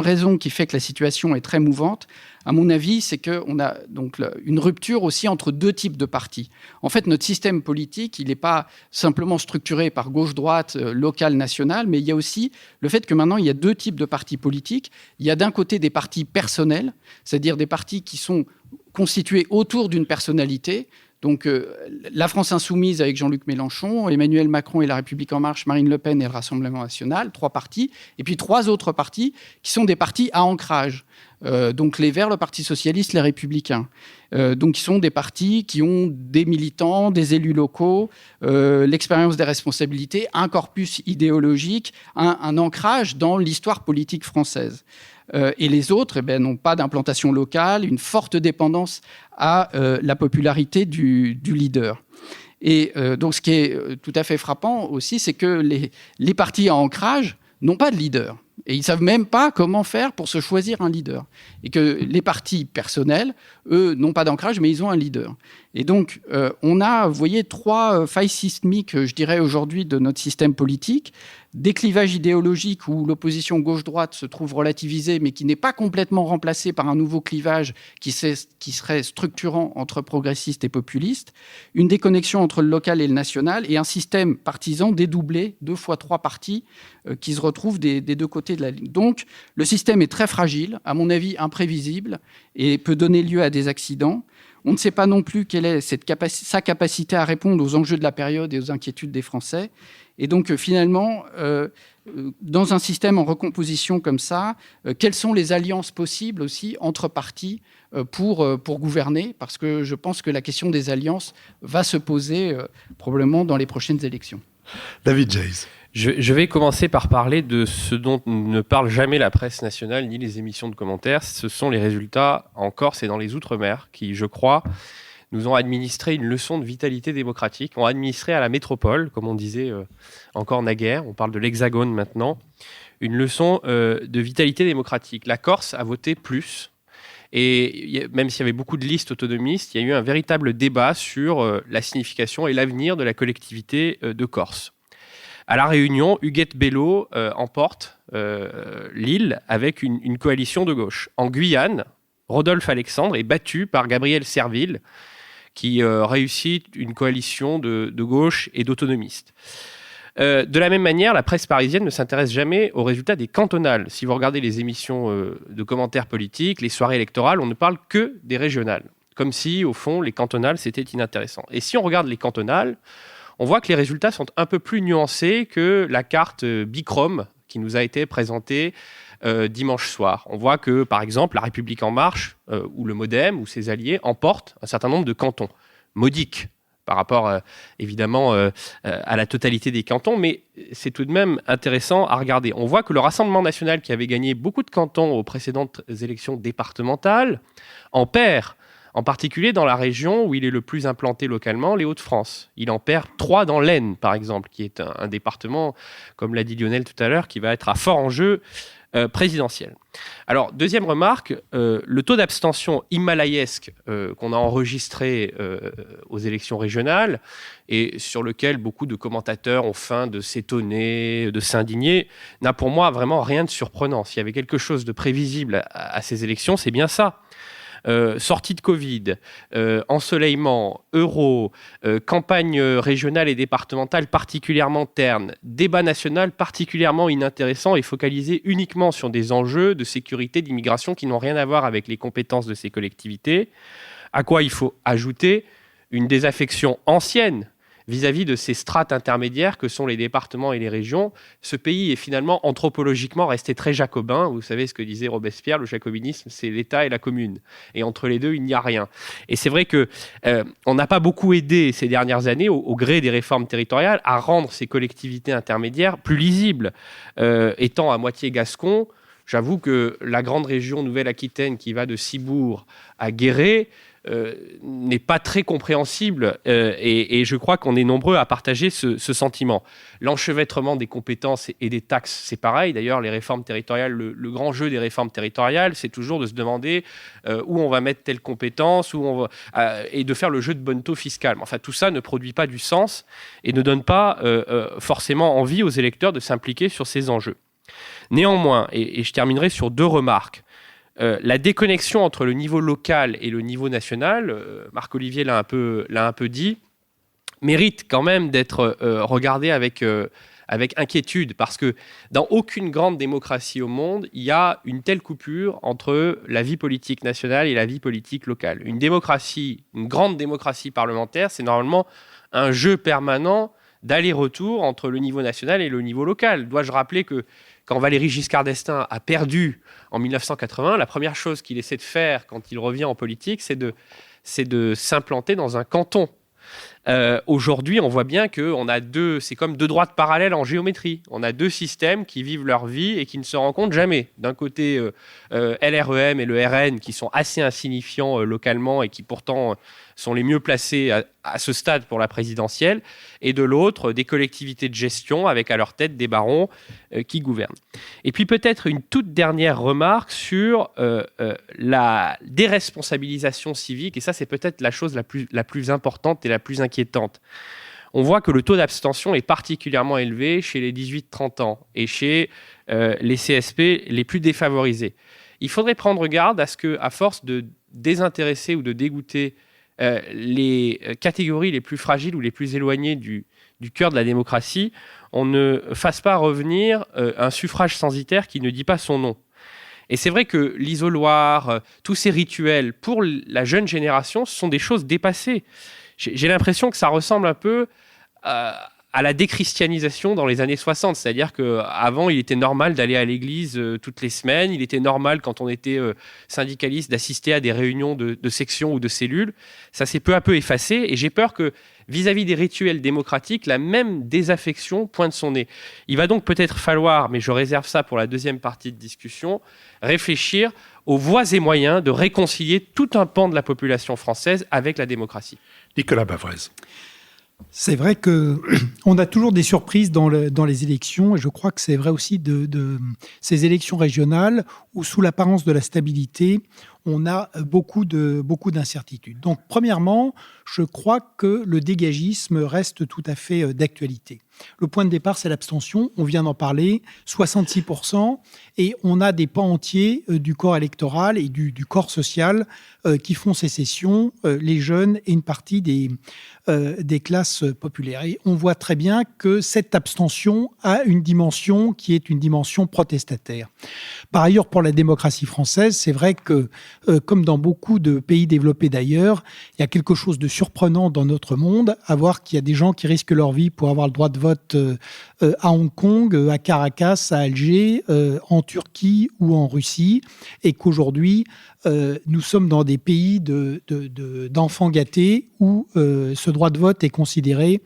raison qui fait que la situation est très mouvante, à mon avis, c'est qu'on a donc une rupture aussi entre deux types de partis. En fait, notre système politique, il n'est pas simplement structuré par gauche-droite, local, national, mais il y a aussi le fait que maintenant, il y a deux types de partis politiques. Il y a d'un côté des partis personnels, c'est-à-dire des partis qui sont constitués autour d'une personnalité. Donc, la France insoumise avec Jean-Luc Mélenchon, Emmanuel Macron et La République en marche, Marine Le Pen et le Rassemblement national, 3 partis. Et puis 3 autres partis qui sont des partis à ancrage. Donc les Verts, le Parti socialiste, les Républicains. Donc, qui sont des partis qui ont des militants, des élus locaux, l'expérience des responsabilités, un corpus idéologique, un ancrage dans l'histoire politique française. Et les autres n'ont pas d'implantation locale, une forte dépendance à la popularité du leader. Et donc, ce qui est tout à fait frappant aussi, c'est que les partis à ancrage n'ont pas de leader. Et ils ne savent même pas comment faire pour se choisir un leader. Et que les partis personnels, eux, n'ont pas d'ancrage, mais ils ont un leader. Et donc, on a, vous voyez, 3 failles sismiques, je dirais, aujourd'hui, de notre système politique. Des clivages idéologiques où l'opposition gauche-droite se trouve relativisée, mais qui n'est pas complètement remplacée par un nouveau clivage qui serait structurant entre progressistes et populistes. Une déconnexion entre le local et le national, et un système partisan dédoublé, 2 fois 3 partis, qui se retrouvent des deux côtés de la ligne. Donc, le système est très fragile, à mon avis imprévisible, et peut donner lieu à des accidents. On ne sait pas non plus quelle est sa capacité à répondre aux enjeux de la période et aux inquiétudes des Français. Et donc, finalement, dans un système en recomposition comme ça, quelles sont les alliances possibles aussi entre partis pour gouverner? Parce que je pense que la question des alliances va se poser probablement dans les prochaines élections. David Jayes. Je vais commencer par parler de ce dont ne parle jamais la presse nationale ni les émissions de commentaires. Ce sont les résultats en Corse et dans les Outre-mer qui, je crois, nous ont administré une leçon de vitalité démocratique, ont administré à la métropole, comme on disait encore naguère, on parle de l'Hexagone maintenant, une leçon de vitalité démocratique. La Corse a voté plus, et même s'il y avait beaucoup de listes autonomistes, il y a eu un véritable débat sur la signification et l'avenir de la collectivité de Corse. À La Réunion, Huguette Bello emporte l'île avec une coalition de gauche. En Guyane, Rodolphe Alexandre est battu par Gabriel Serville, qui réussit une coalition de gauche et d'autonomistes. De la même manière, la presse parisienne ne s'intéresse jamais aux résultats des cantonales. Si vous regardez les émissions de commentaires politiques, les soirées électorales, on ne parle que des régionales. Comme si, au fond, les cantonales, c'était inintéressant. Et si on regarde les cantonales, on voit que les résultats sont un peu plus nuancés que la carte bichrome qui nous a été présentée dimanche soir. On voit que, par exemple, La République En Marche, ou le MoDem, ou ses alliés, emportent un certain nombre de cantons. Modiques par rapport, évidemment, à la totalité des cantons, mais c'est tout de même intéressant à regarder. On voit que le Rassemblement national, qui avait gagné beaucoup de cantons aux précédentes élections départementales, en perd, en particulier dans la région où il est le plus implanté localement, les Hauts-de-France. Il en perd 3 dans l'Aisne, par exemple, qui est un département, comme l'a dit Lionel tout à l'heure, qui va être à fort enjeu présidentiel. Alors, deuxième remarque, le taux d'abstention himalayesque qu'on a enregistré aux élections régionales et sur lequel beaucoup de commentateurs ont feint de s'étonner, de s'indigner, n'a pour moi vraiment rien de surprenant. S'il y avait quelque chose de prévisible à ces élections, c'est bien ça. Sortie de Covid, ensoleillement, euro, campagne régionale et départementale particulièrement terne, débat national particulièrement inintéressant et focalisé uniquement sur des enjeux de sécurité, d'immigration qui n'ont rien à voir avec les compétences de ces collectivités, à quoi il faut ajouter une désaffection ancienne vis-à-vis de ces strates intermédiaires que sont les départements et les régions. Ce pays est finalement anthropologiquement resté très jacobin. Vous savez ce que disait Robespierre, le jacobinisme, c'est l'État et la commune. Et entre les deux, il n'y a rien. Et c'est vrai qu'on n'a pas beaucoup aidé ces dernières années, au gré des réformes territoriales, à rendre ces collectivités intermédiaires plus lisibles. Étant à moitié gascon, j'avoue que la grande région Nouvelle-Aquitaine qui va de Cibourg à Guéret, n'est pas très compréhensible et je crois qu'on est nombreux à partager ce sentiment. L'enchevêtrement des compétences et des taxes, c'est pareil. D'ailleurs, les réformes territoriales, le grand jeu des réformes territoriales, c'est toujours de se demander où on va mettre telle compétence et de faire le jeu de bonneteau fiscal. Enfin, tout ça ne produit pas du sens et ne donne pas forcément envie aux électeurs de s'impliquer sur ces enjeux. Néanmoins, et je terminerai sur 2 remarques, la déconnexion entre le niveau local et le niveau national, Marc-Olivier l'a un peu dit, mérite quand même d'être regardée avec inquiétude, parce que dans aucune grande démocratie au monde, il y a une telle coupure entre la vie politique nationale et la vie politique locale. Une grande démocratie parlementaire, c'est normalement un jeu permanent d'aller-retour entre le niveau national et le niveau local. Dois-je rappeler que quand Valéry Giscard d'Estaing a perdu en 1980, la première chose qu'il essaie de faire quand il revient en politique, c'est de s'implanter dans un canton. Aujourd'hui, on voit bien qu'on a c'est comme 2 droites parallèles en géométrie. On a 2 systèmes qui vivent leur vie et qui ne se rencontrent jamais. D'un côté, LREM et le RN qui sont assez insignifiants localement et qui pourtant sont les mieux placés à ce stade pour la présidentielle, et de l'autre, des collectivités de gestion avec à leur tête des barons qui gouvernent. Et puis peut-être une toute dernière remarque sur la déresponsabilisation civique, et ça c'est peut-être la chose la plus importante et la plus inquiétante. On voit que le taux d'abstention est particulièrement élevé chez les 18-30 ans et chez les CSP les plus défavorisés. Il faudrait prendre garde à ce qu'à force de désintéresser ou de dégoûter les catégories les plus fragiles ou les plus éloignées du cœur de la démocratie, on ne fasse pas revenir un suffrage censitaire qui ne dit pas son nom. Et c'est vrai que l'isoloir, tous ces rituels, pour la jeune génération, ce sont des choses dépassées. J'ai l'impression que ça ressemble un peu à la déchristianisation dans les années 60. C'est-à-dire qu'avant, il était normal d'aller à l'église toutes les semaines. Il était normal, quand on était syndicaliste, d'assister à des réunions de sections ou de cellules. Ça s'est peu à peu effacé. Et j'ai peur que, vis-à-vis des rituels démocratiques, la même désaffection pointe son nez. Il va donc peut-être falloir, mais je réserve ça pour la deuxième partie de discussion, réfléchir aux voies et moyens de réconcilier tout un pan de la population française avec la démocratie. Nicolas Bavrez. C'est vrai qu'on a toujours des surprises dans les élections, et je crois que c'est vrai aussi de ces élections régionales où, sous l'apparence de la stabilité, on a beaucoup d'incertitudes. Donc, premièrement, je crois que le dégagisme reste tout à fait d'actualité. Le point de départ, c'est l'abstention. On vient d'en parler, 66%. Et on a des pans entiers du corps électoral et du corps social qui font sécession, les jeunes et une partie des classes populaires. Et on voit très bien que cette abstention a une dimension qui est une dimension protestataire. Par ailleurs, pour la démocratie française, c'est vrai que, comme dans beaucoup de pays développés d'ailleurs, il y a quelque chose de surprenant dans notre monde, à voir qu'il y a des gens qui risquent leur vie pour avoir le droit de vote à Hong Kong, à Caracas, à Alger, en Turquie ou en Russie, et qu'aujourd'hui, nous sommes dans des pays d'enfants gâtés où ce droit de vote est considéré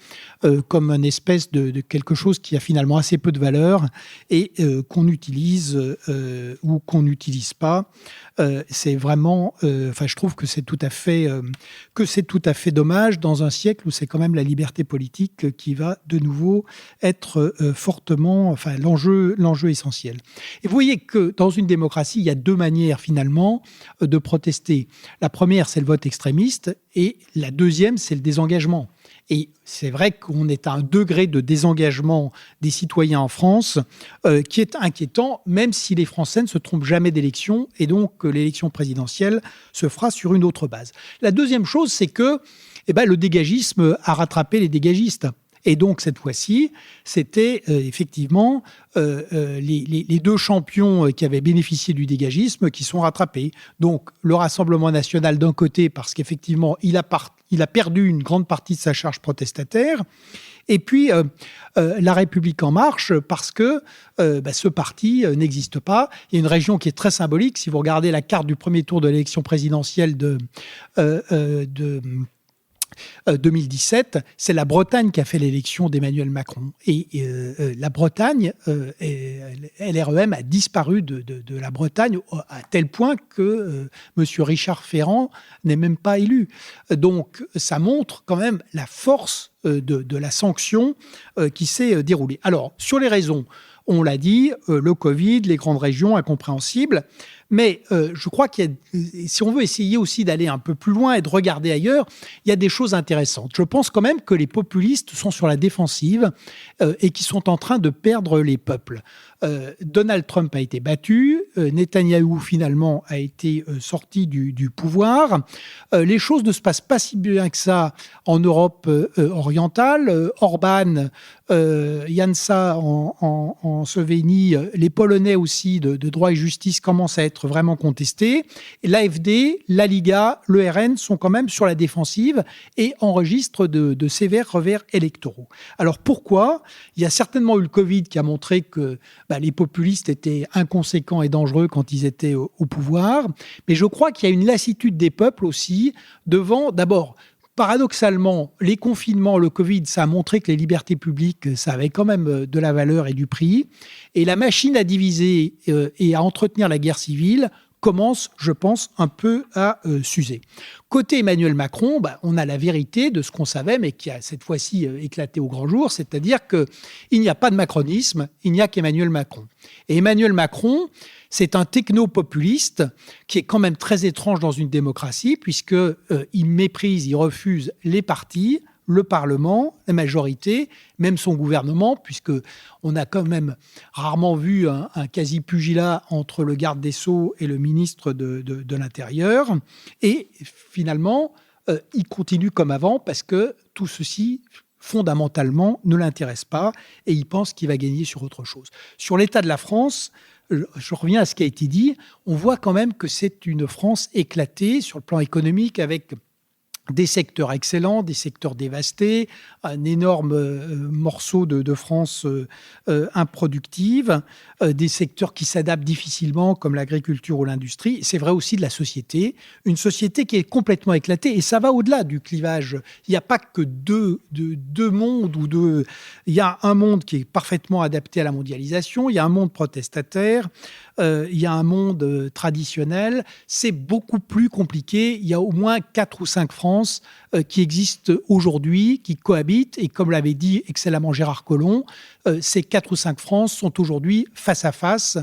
comme une espèce de quelque chose qui a finalement assez peu de valeur et qu'on utilise ou qu'on n'utilise pas. C'est vraiment, je trouve que c'est tout à fait dommage dans un siècle où c'est quand même la liberté politique qui va de nouveau être fortement, l'enjeu essentiel. Et vous voyez que dans une démocratie, il y a deux manières finalement de protester. La première, c'est le vote extrémiste, et la deuxième, c'est le désengagement. Et c'est vrai qu'on est à un degré de désengagement des citoyens en France qui est inquiétant, même si les Français ne se trompent jamais d'élection, et donc l'élection présidentielle se fera sur une autre base. La deuxième chose, c'est que le dégagisme a rattrapé les dégagistes. Et donc, cette fois-ci, c'était effectivement les deux champions qui avaient bénéficié du dégagisme qui sont rattrapés. Donc, le Rassemblement national d'un côté, parce qu'effectivement, il a perdu une grande partie de sa charge protestataire. Et puis, La République En Marche, parce que ce parti n'existe pas. Il y a une région qui est très symbolique. Si vous regardez la carte du premier tour de l'élection présidentielle de 2017, c'est la Bretagne qui a fait l'élection d'Emmanuel Macron. Et la Bretagne, LREM a disparu de la Bretagne à tel point que M. Richard Ferrand n'est même pas élu. Donc, ça montre quand même la force de la sanction qui s'est déroulée. Alors, sur les raisons, on l'a dit, le Covid, les grandes régions, incompréhensibles. Mais je crois si on veut essayer aussi d'aller un peu plus loin et de regarder ailleurs, il y a des choses intéressantes. Je pense quand même que les populistes sont sur la défensive et qui sont en train de perdre les peuples. Donald Trump a été battu, Netanyahou finalement a été sorti du pouvoir. Les choses ne se passent pas si bien que ça en Europe orientale. Orban, Janša en Slovénie, les Polonais aussi de droit et justice commencent à être vraiment contestés. Et l'AfD, la Liga, le RN sont quand même sur la défensive et enregistrent de sévères revers électoraux. Alors pourquoi ? Il y a certainement eu le Covid qui a montré que les populistes étaient inconséquents et dangereux quand ils étaient au pouvoir. Mais je crois qu'il y a une lassitude des peuples aussi devant, d'abord, paradoxalement, les confinements, le Covid, ça a montré que les libertés publiques, ça avait quand même de la valeur et du prix. Et la machine à diviser et à entretenir la guerre civile commence, je pense, un peu à s'user. Côté Emmanuel Macron, on a la vérité de ce qu'on savait, mais qui a cette fois-ci éclaté au grand jour, c'est-à-dire qu'il n'y a pas de macronisme, il n'y a qu'Emmanuel Macron. Et Emmanuel Macron, c'est un techno-populiste qui est quand même très étrange dans une démocratie, puisqu'il méprise, il refuse les partis, le Parlement, la majorité, même son gouvernement, puisqu'on a quand même rarement vu un quasi-pugilat entre le garde des Sceaux et le ministre de l'Intérieur. Et finalement, il continue comme avant parce que tout ceci, fondamentalement, ne l'intéresse pas et il pense qu'il va gagner sur autre chose. Sur l'état de la France, je reviens à ce qui a été dit, on voit quand même que c'est une France éclatée sur le plan économique avec des secteurs excellents, des secteurs dévastés, un énorme morceau de France improductive, des secteurs qui s'adaptent difficilement comme l'agriculture ou l'industrie. C'est vrai aussi de la société, une société qui est complètement éclatée et ça va au-delà du clivage. Il n'y a pas que deux mondes il y a un monde qui est parfaitement adapté à la mondialisation, il y a un monde protestataire, il y a un monde traditionnel. C'est beaucoup plus compliqué. Il y a au moins 4 ou 5 France qui existent aujourd'hui, qui cohabitent. Et comme l'avait dit excellemment Gérard Collomb, ces 4 ou 5 France sont aujourd'hui face à face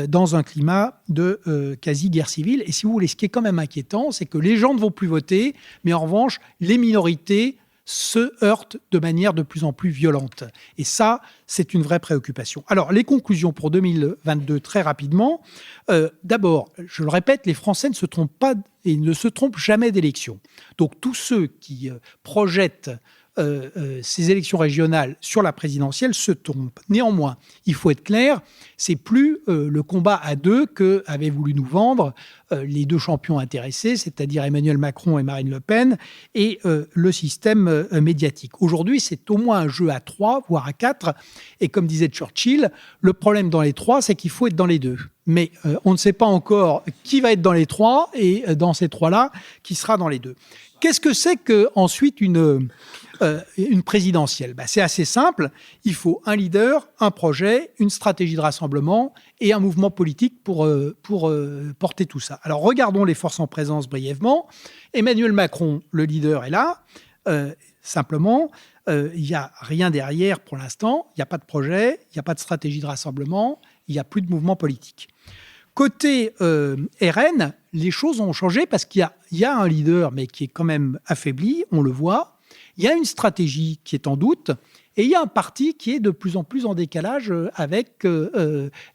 dans un climat de quasi-guerre civile. Et si vous voulez, ce qui est quand même inquiétant, c'est que les gens ne vont plus voter, mais en revanche, les minorités se heurtent de manière de plus en plus violente. Et ça, c'est une vraie préoccupation. Alors, les conclusions pour 2022, très rapidement. D'abord, je le répète, les Français ne se trompent pas et ne se trompent jamais d'élection. Donc, tous ceux qui projettent ces élections régionales sur la présidentielle se trompent. Néanmoins, il faut être clair, c'est plus le combat à deux que avaient voulu nous vendre les deux champions intéressés, c'est-à-dire Emmanuel Macron et Marine Le Pen, et le système médiatique. Aujourd'hui, c'est au moins un jeu à 3, voire à 4. Et comme disait Churchill, le problème dans les 3, c'est qu'il faut être dans les 2. Mais on ne sait pas encore qui va être dans les 3 et dans ces 3-là, qui sera dans les 2. Qu'est-ce que c'est qu'ensuite une présidentielle? C'est assez simple. Il faut un leader, un projet, une stratégie de rassemblement et un mouvement politique pour porter tout ça. Alors, regardons les forces en présence brièvement. Emmanuel Macron, le leader, est là. Simplement, il n'y a rien derrière pour l'instant. Il n'y a pas de projet, il n'y a pas de stratégie de rassemblement, il n'y a plus de mouvement politique. Côté RN, les choses ont changé parce qu'il y a un leader, mais qui est quand même affaibli, on le voit. Il y a une stratégie qui est en doute et il y a un parti qui est de plus en plus en décalage avec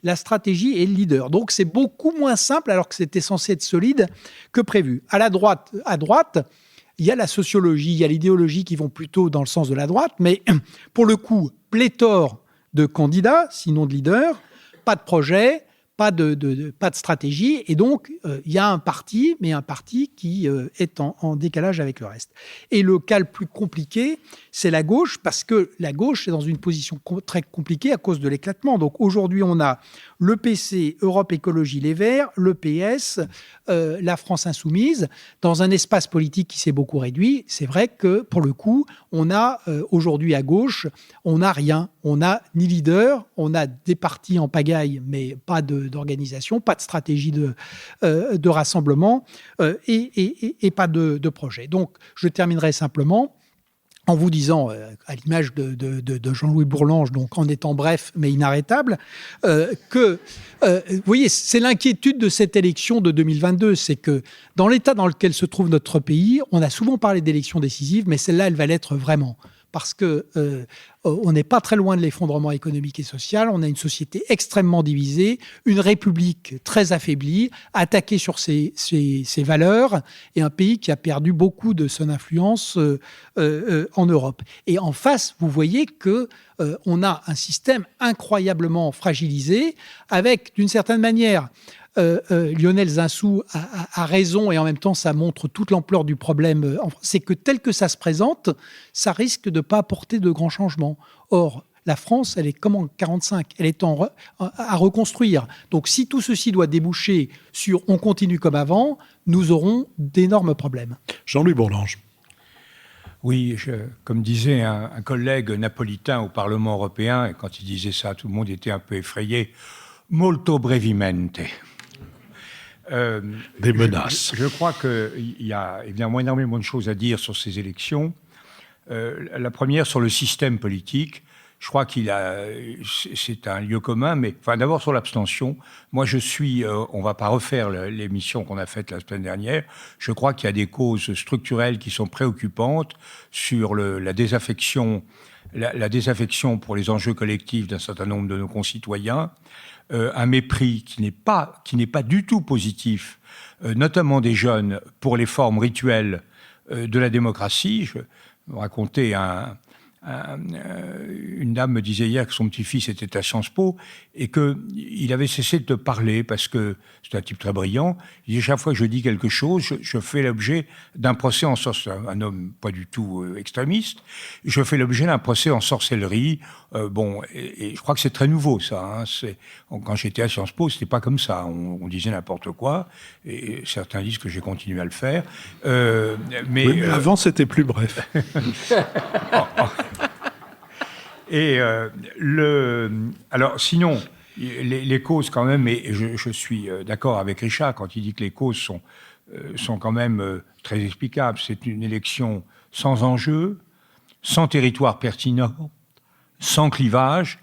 la stratégie et le leader. Donc c'est beaucoup moins simple alors que c'était censé être solide que prévu. À droite, il y a la sociologie, il y a l'idéologie qui vont plutôt dans le sens de la droite, mais pour le coup, pléthore de candidats, sinon de leaders, pas de projet, pas de stratégie, et donc il y a un parti, mais un parti qui est en décalage avec le reste. Et le cas le plus compliqué, c'est la gauche, parce que la gauche est dans une position très compliquée à cause de l'éclatement. Donc aujourd'hui, on a le PC, Europe Écologie Les Verts, le PS, la France Insoumise, dans un espace politique qui s'est beaucoup réduit. C'est vrai que, pour le coup, on a aujourd'hui à gauche, on n'a rien. On n'a ni leader, on a des partis en pagaille, mais pas d'organisation, pas de stratégie de rassemblement et pas de projet. Donc, je terminerai simplement en vous disant, à l'image de Jean-Louis Bourlange, donc en étant bref mais inarrêtable, que, vous voyez, c'est l'inquiétude de cette élection de 2022, c'est que dans l'état dans lequel se trouve notre pays, on a souvent parlé d'élections décisives, mais celle-là, elle va l'être vraiment. Parce que on n'est pas très loin de l'effondrement économique et social, on a une société extrêmement divisée, une république très affaiblie, attaquée sur ses valeurs, et un pays qui a perdu beaucoup de son influence en Europe. Et en face, vous voyez que on a un système incroyablement fragilisé, avec, d'une certaine manière, Lionel Zinsou a raison, et en même temps ça montre toute l'ampleur du problème. C'est que tel que ça se présente, ça risque de ne pas apporter de grands changements. Or, la France, elle est comme en 1945, elle est à reconstruire. Donc si tout ceci doit déboucher sur on continue comme avant, nous aurons d'énormes problèmes. Jean-Louis Bourlange. Oui, comme disait un collègue napolitain au Parlement européen, et quand il disait ça, tout le monde était un peu effrayé, molto brevemente. Des menaces. Je crois qu'il y a évidemment énormément de choses à dire sur ces élections. La première, sur le système politique. Je crois c'est un lieu commun, mais enfin, d'abord sur l'abstention. Moi, on ne va pas refaire l'émission qu'on a faite la semaine dernière. Je crois qu'il y a des causes structurelles qui sont préoccupantes sur la désaffection pour les enjeux collectifs d'un certain nombre de nos concitoyens. Un mépris qui n'est pas du tout positif, notamment des jeunes, pour les formes rituelles de la démocratie. Je vais vous raconter une dame me disait hier que son petit-fils était à Sciences Po et qu'il avait cessé de parler parce que c'est un type très brillant. Il dit, chaque fois que je dis quelque chose, je fais l'objet d'un procès en sorcellerie. Un homme pas du tout extrémiste. Je fais l'objet d'un procès en sorcellerie. Et je crois que c'est très nouveau, ça. Quand j'étais à Sciences Po, c'était pas comme ça. On disait n'importe quoi. Et certains disent que j'ai continué à le faire. Mais avant, c'était plus bref. Et alors, sinon, Les causes, quand même, et je suis d'accord avec Richard quand il dit que les causes sont quand même très explicables. C'est une élection sans enjeu, sans territoire pertinent, sans clivage,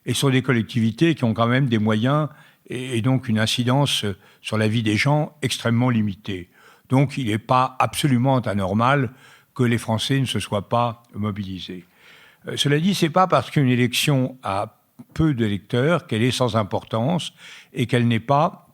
et sur des collectivités qui ont quand même des moyens et donc une incidence sur la vie des gens extrêmement limitée. Donc il n'est pas absolument anormal que les Français ne se soient pas mobilisés. Cela dit, ce n'est pas parce qu'une élection a peu d'électeurs qu'elle est sans importance et qu'elle n'est pas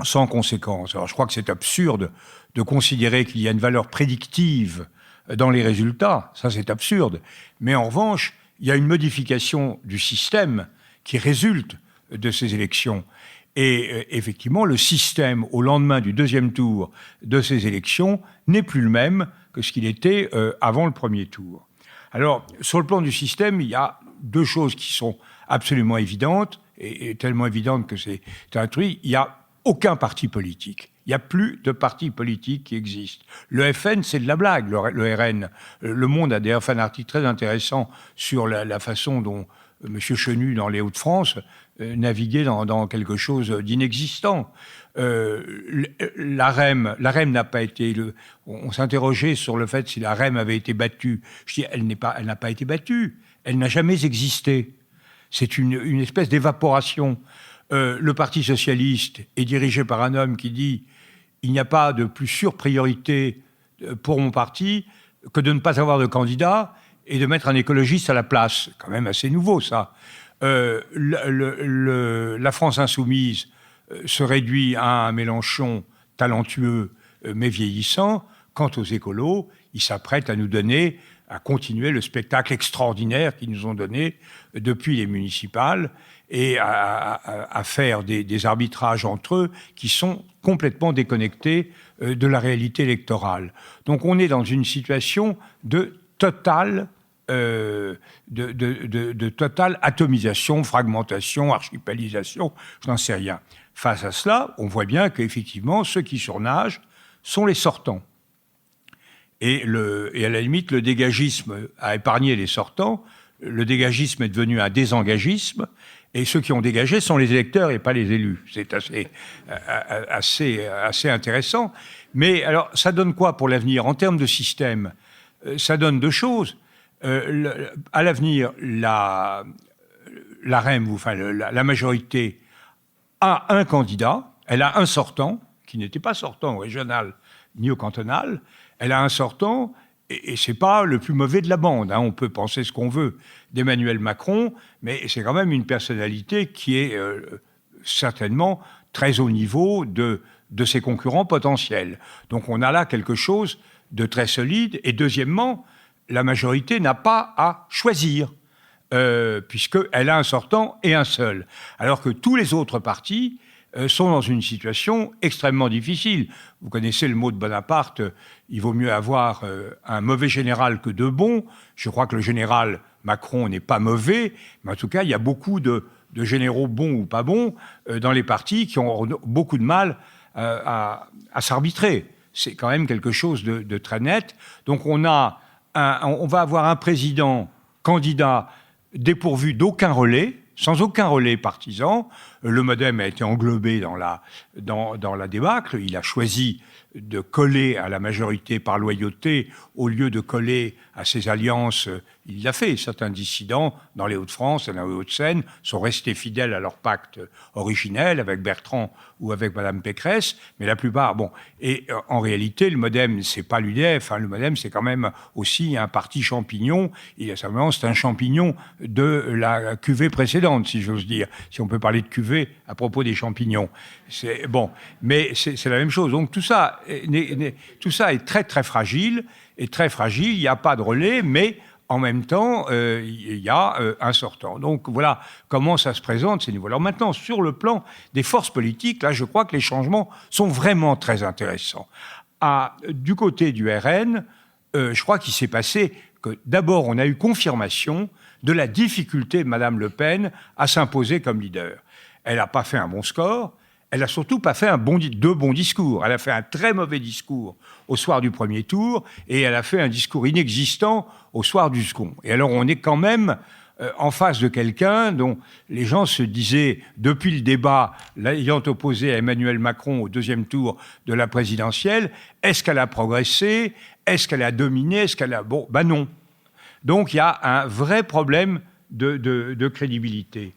sans conséquence. Alors je crois que c'est absurde de considérer qu'il y a une valeur prédictive dans les résultats, ça c'est absurde. Mais en revanche, il y a une modification du système qui résulte de ces élections. Et effectivement, le système, au lendemain du deuxième tour de ces élections, n'est plus le même que ce qu'il était avant le premier tour. Alors, sur le plan du système, il y a deux choses qui sont absolument évidentes, et tellement évidentes que c'est un truc. Il n'y a aucun parti politique. Il n'y a plus de parti politique qui existe. Le FN, c'est de la blague, le RN. Le Monde a d'ailleurs fait un article très intéressant sur la façon dont M. Chenu, dans les Hauts-de-France, naviguait dans quelque chose d'inexistant. La REM n'a pas été... On s'interrogeait sur le fait si la REM avait été battue. Je dis, elle n'a pas été battue. Elle n'a jamais existé. C'est une espèce d'évaporation. Le Parti socialiste est dirigé par un homme qui dit « Il n'y a pas de plus sûre priorité pour mon parti que de ne pas avoir de candidat et de mettre un écologiste à la place. » C'est quand même assez nouveau, ça. La France insoumise se réduit à un Mélenchon talentueux mais vieillissant. Quant aux écolos, ils s'apprêtent à continuer le spectacle extraordinaire qu'ils nous ont donné depuis les municipales et à faire des arbitrages entre eux qui sont complètement déconnectés de la réalité électorale. Donc on est dans une situation de totale atomisation, fragmentation, archipélisation, je n'en sais rien. Face à cela, on voit bien qu'effectivement, ceux qui surnagent sont les sortants. Et à la limite, le dégagisme a épargné les sortants, le dégagisme est devenu un désengagisme, et ceux qui ont dégagé sont les électeurs et pas les élus. C'est assez intéressant. Mais alors, ça donne quoi pour l'avenir? En termes de système, ça donne deux choses. À l'avenir, la REM, enfin la majorité, a un candidat, elle a un sortant, qui n'était pas sortant au régional ni au cantonal, elle a un sortant, et c'est pas le plus mauvais de la bande. On peut penser ce qu'on veut d'Emmanuel Macron, mais c'est quand même une personnalité qui est certainement très au niveau de ses concurrents potentiels. Donc on a là quelque chose de très solide. Et deuxièmement, la majorité n'a pas à choisir, puisqu'elle a un sortant et un seul. Alors que tous les autres partis sont dans une situation extrêmement difficile. Vous connaissez le mot de Bonaparte, il vaut mieux avoir un mauvais général que de bons. Je crois que le général Macron n'est pas mauvais, mais en tout cas, il y a beaucoup de généraux bons ou pas bons dans les partis qui ont beaucoup de mal à s'arbitrer. C'est quand même quelque chose de très net. Donc on va avoir un président candidat dépourvu d'aucun relais, sans aucun relais partisan. Le MoDem a été englobé dans la débâcle. Il a choisi de coller à la majorité par loyauté au lieu de coller à ses alliances. Il l'a fait. Certains dissidents dans les Hauts-de-France et dans les Hauts-de-Seine sont restés fidèles à leur pacte originel avec Bertrand ou avec Madame Pécresse, mais la plupart, bon. Et en réalité, le MoDem, c'est pas l'UDF. Le MoDem, c'est quand même aussi un parti champignon. Simplement, c'est un champignon de la cuvée précédente, si j'ose dire. Si on peut parler de cuvée à propos des champignons. C'est bon, mais c'est la même chose. Donc tout ça est très très fragile. Et très fragile. Il n'y a pas de relais, mais en même temps, il y a un sortant. Donc voilà comment ça se présente, ces niveaux. Alors maintenant, sur le plan des forces politiques, là, je crois que les changements sont vraiment très intéressants. Du côté du RN, je crois qu'il s'est passé que d'abord, on a eu confirmation de la difficulté de Mme Le Pen à s'imposer comme leader. Elle n'a pas fait un bon score. Elle n'a surtout pas fait deux bons discours. Elle a fait un très mauvais discours au soir du premier tour et elle a fait un discours inexistant au soir du second. Et alors on est quand même en face de quelqu'un dont les gens se disaient, depuis le débat, l'ayant opposé à Emmanuel Macron au deuxième tour de la présidentielle, est-ce qu'elle a progressé? Est-ce qu'elle a dominé? Est-ce qu'elle a... Bon, ben non. Donc il y a un vrai problème de crédibilité.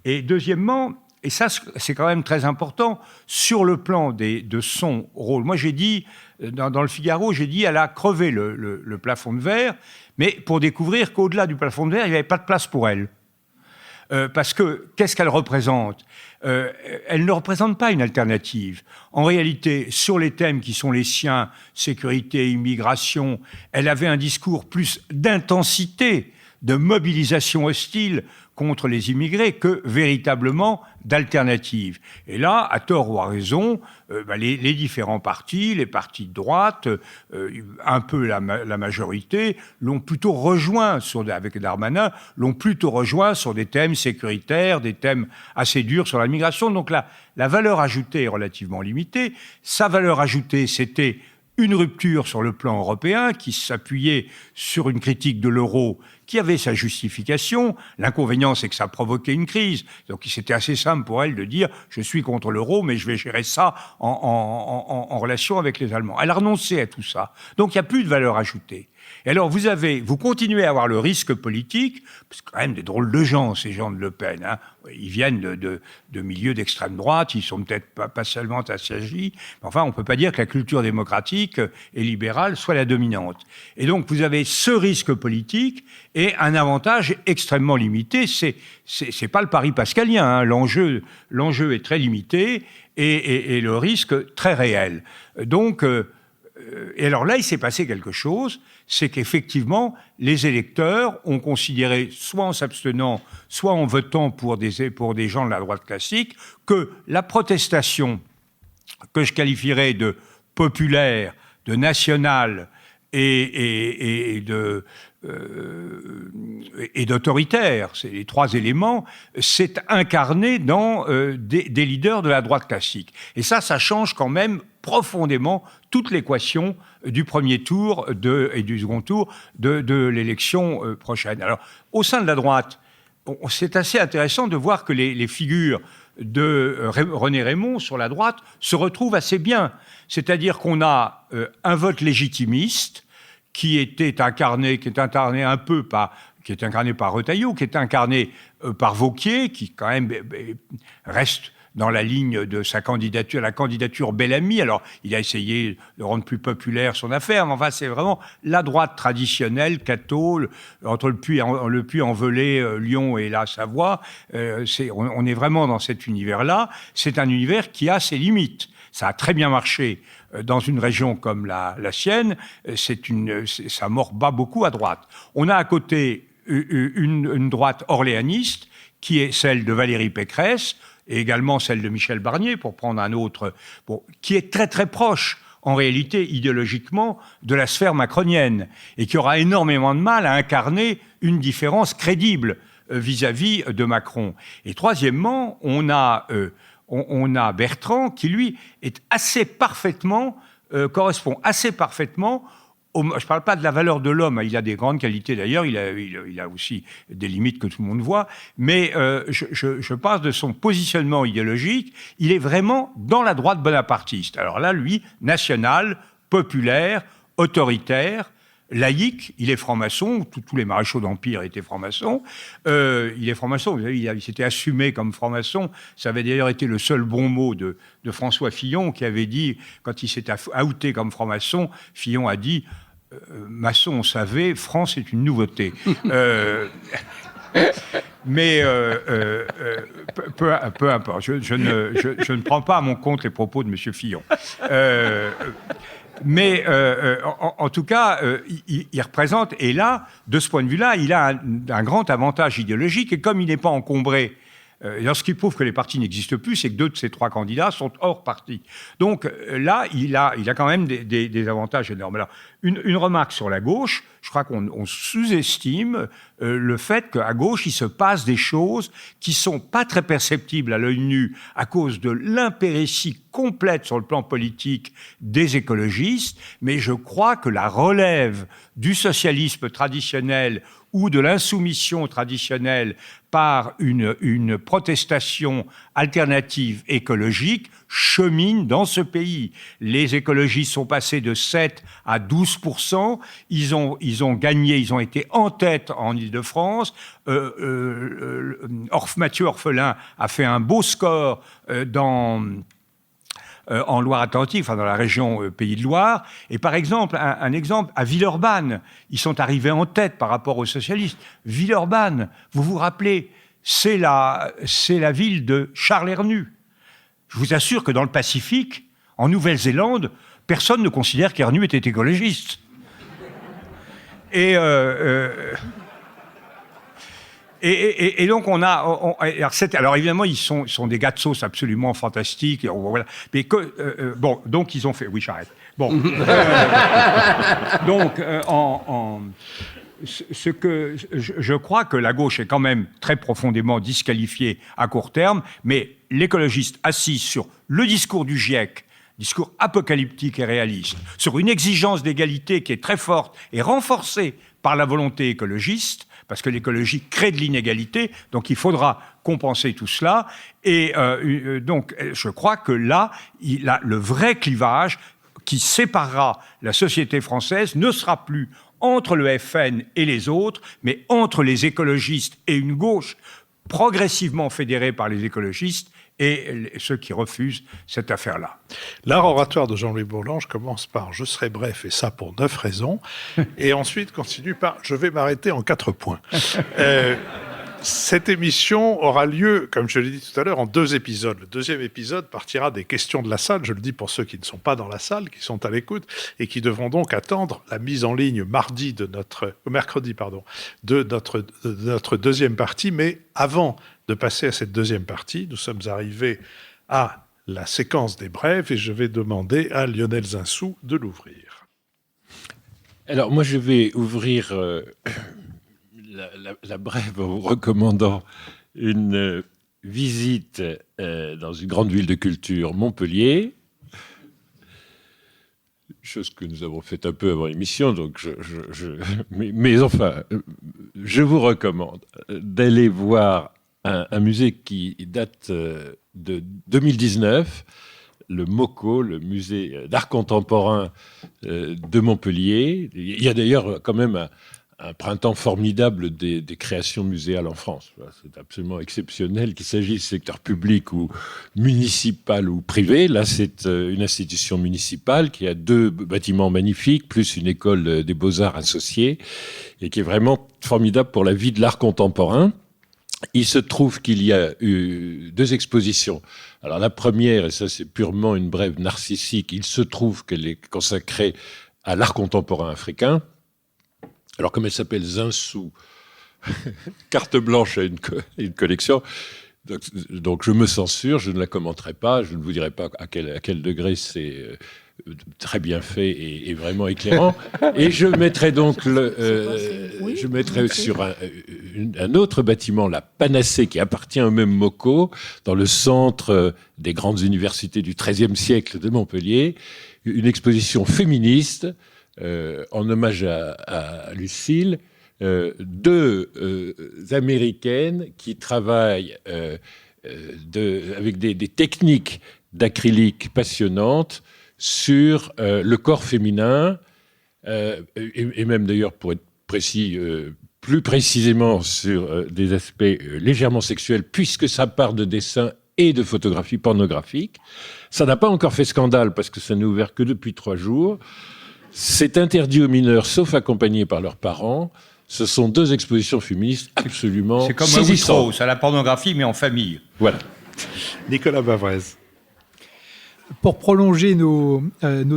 Et deuxièmement, et ça c'est quand même très important, sur le plan de son rôle. Moi j'ai dit, dans le Figaro, j'ai dit elle a crevé le plafond de verre, mais pour découvrir qu'au-delà du plafond de verre, il n'y avait pas de place pour elle. Parce que, qu'est-ce qu'elle représente? Elle ne représente pas une alternative. En réalité, sur les thèmes qui sont les siens, sécurité, immigration, elle avait un discours plus d'intensité, de mobilisation hostile contre les immigrés que véritablement d'alternatives. Et là, à tort ou à raison, les différents partis, les partis de droite, un peu la majorité, l'ont plutôt rejoint, avec Darmanin, l'ont plutôt rejoint sur des thèmes sécuritaires, des thèmes assez durs sur la migration. Donc la valeur ajoutée est relativement limitée. Sa valeur ajoutée, c'était une rupture sur le plan européen qui s'appuyait sur une critique de l'euro qui avait sa justification. L'inconvénient, c'est que ça provoquait une crise. Donc c'était assez simple pour elle de dire « je suis contre l'euro, mais je vais gérer ça en relation avec les Allemands ». Elle a renoncé à tout ça. Donc il n'y a plus de valeur ajoutée. Et alors vous continuez à avoir le risque politique, parce que quand même des drôles de gens, ces gens de Le Pen. Hein. Ils viennent de milieux d'extrême droite, ils sont peut-être pas seulement assagis, mais enfin on ne peut pas dire que la culture démocratique et libérale soit la dominante. Et donc vous avez ce risque politique et un avantage extrêmement limité, c'est pas le pari pascalien, hein. L'enjeu est très limité et le risque très réel. Donc et alors là, il s'est passé quelque chose, c'est qu'effectivement, les électeurs ont considéré, soit en s'abstenant, soit en votant pour des gens de la droite classique, que la protestation, que je qualifierais de populaire, de nationale et d'autoritaire, c'est les trois éléments, c'est incarné dans des leaders de la droite classique. Et ça change quand même profondément toute l'équation du premier tour et du second tour de l'élection prochaine. Alors, au sein de la droite, c'est assez intéressant de voir que les figures de René Raymond sur la droite se retrouvent assez bien. C'est-à-dire qu'on a un vote légitimiste qui est incarné un peu qui est incarné par Retailleau, qui est incarné par Wauquiez, qui quand même reste dans la ligne de sa candidature, la candidature Bellamy. Alors, il a essayé de rendre plus populaire son affaire, mais enfin, c'est vraiment la droite traditionnelle, catho, entre le Puy-en-Velay, Lyon et la Savoie. On est vraiment dans cet univers-là. C'est un univers qui a ses limites. Ça a très bien marché dans une région comme la sienne. Ça mord-bat beaucoup à droite. On a à côté une droite orléaniste, qui est celle de Valérie Pécresse, et également celle de Michel Barnier, pour prendre un autre, qui est très très proche, en réalité, idéologiquement, de la sphère macronienne, et qui aura énormément de mal à incarner une différence crédible vis-à-vis de Macron. Et troisièmement, on a Bertrand, qui lui correspond assez parfaitement. Je ne parle pas de la valeur de l'homme, il a des grandes qualités d'ailleurs, il a aussi des limites que tout le monde voit, mais je parle de son positionnement idéologique, il est vraiment dans la droite bonapartiste. Alors là, lui, national, populaire, autoritaire, laïque, il est franc-maçon, tous les maréchaux d'Empire étaient francs-maçons, il est franc-maçon, vous savez, il s'était assumé comme franc-maçon, ça avait d'ailleurs été le seul bon mot de François Fillon, qui avait dit, quand il s'était outé comme franc-maçon, Fillon a dit maçon, on savait, franc, c'est une nouveauté. Mais peu importe, je ne prends pas à mon compte les propos de M. Fillon. Mais en tout cas, il représente, et là, de ce point de vue-là, il a un grand avantage idéologique, et comme il n'est pas encombré, ce qui prouve que les partis n'existent plus, c'est que 2 de ces 3 candidats sont hors parti. Donc là, il a quand même des avantages énormes. Alors, une remarque sur la gauche, je crois qu'on sous-estime le fait qu'à gauche, il se passe des choses qui sont pas très perceptibles à l'œil nu à cause de l'impéritie complète sur le plan politique des écologistes, mais je crois que la relève du socialisme traditionnel ou de l'insoumission traditionnelle par une protestation alternative écologique chemine dans ce pays. Les écologistes sont passés de 7 à 12%. Ils ont gagné, ils ont été en tête en Île-de-France. Mathieu Orphelin a fait un beau score en Loire-Atlantique, enfin dans la région Pays de Loire. Et par exemple, un exemple, à Villeurbanne, ils sont arrivés en tête par rapport aux socialistes. Villeurbanne, vous vous rappelez, c'est la ville de Charles Hernu. Je vous assure que dans le Pacifique, en Nouvelle-Zélande, personne ne considère qu'Hernu était écologiste. Et donc alors évidemment ils sont des gars de sauce absolument fantastiques. Voilà. Mais donc ils ont fait. Oui, j'arrête. Bon. Donc ce que je crois que la gauche est quand même très profondément disqualifiée à court terme, mais l'écologiste assis sur le discours du GIEC, discours apocalyptique et réaliste, sur une exigence d'égalité qui est très forte et renforcée par la volonté écologiste, parce que l'écologie crée de l'inégalité, donc il faudra compenser tout cela. Et donc, je crois que là, le vrai clivage qui séparera la société française ne sera plus entre le FN et les autres, mais entre les écologistes et une gauche progressivement fédérée par les écologistes et ceux qui refusent cette affaire-là. L'art oratoire de Jean-Louis Bourlange commence par « Je serai bref, et ça pour 9 raisons », et ensuite continue par « Je vais m'arrêter en 4 points ». Cette émission aura lieu, comme je l'ai dit tout à l'heure, en 2 épisodes. Le 2e épisode partira des questions de la salle, je le dis pour ceux qui ne sont pas dans la salle, qui sont à l'écoute, et qui devront donc attendre la mise en ligne mercredi de notre 2e partie. Mais avant de passer à cette 2e partie, nous sommes arrivés à la séquence des brèves, et je vais demander à Lionel Zinsou de l'ouvrir. Alors, moi, je vais ouvrir la brève en vous recommandant une visite dans une grande ville de culture, Montpellier, chose que nous avons faite un peu avant l'émission, donc mais enfin, je vous recommande d'aller voir un musée qui date de 2019, le MoCo, le musée d'art contemporain de Montpellier. Il y a d'ailleurs quand même un printemps formidable des créations muséales en France. C'est absolument exceptionnel, qu'il s'agisse du secteur public ou municipal ou privé. Là, c'est une institution municipale qui a 2 bâtiments magnifiques, plus une école des beaux-arts associée, et qui est vraiment formidable pour la vie de l'art contemporain. Il se trouve qu'il y a eu 2 expositions. Alors la première, et ça c'est purement une brève narcissique, il se trouve qu'elle est consacrée à l'art contemporain africain. Alors, comme elle s'appelle Zinsou, carte blanche à une collection, donc je me censure, je ne la commenterai pas, je ne vous dirai pas à quel degré c'est très bien fait et vraiment éclairant. Et je mettrai donc je mettrai sur un autre bâtiment, la Panacée, qui appartient au même MoCo, dans le centre des grandes universités du XIIIe siècle de Montpellier, une exposition féministe, en hommage à Lucille, 2 Américaines qui travaillent avec des techniques d'acrylique passionnantes sur le corps féminin, et même d'ailleurs, pour être précis, plus précisément sur des aspects légèrement sexuels, puisque ça part de dessins et de photographies pornographiques. Ça n'a pas encore fait scandale, parce que ça n'est ouvert que depuis 3 jours. C'est interdit aux mineurs, sauf accompagnés par leurs parents. Ce sont 2 expositions féministes absolument saisissantes. C'est comme Waitrose, à la pornographie, mais en famille. Voilà. Nicolas Bavrez. Pour prolonger nos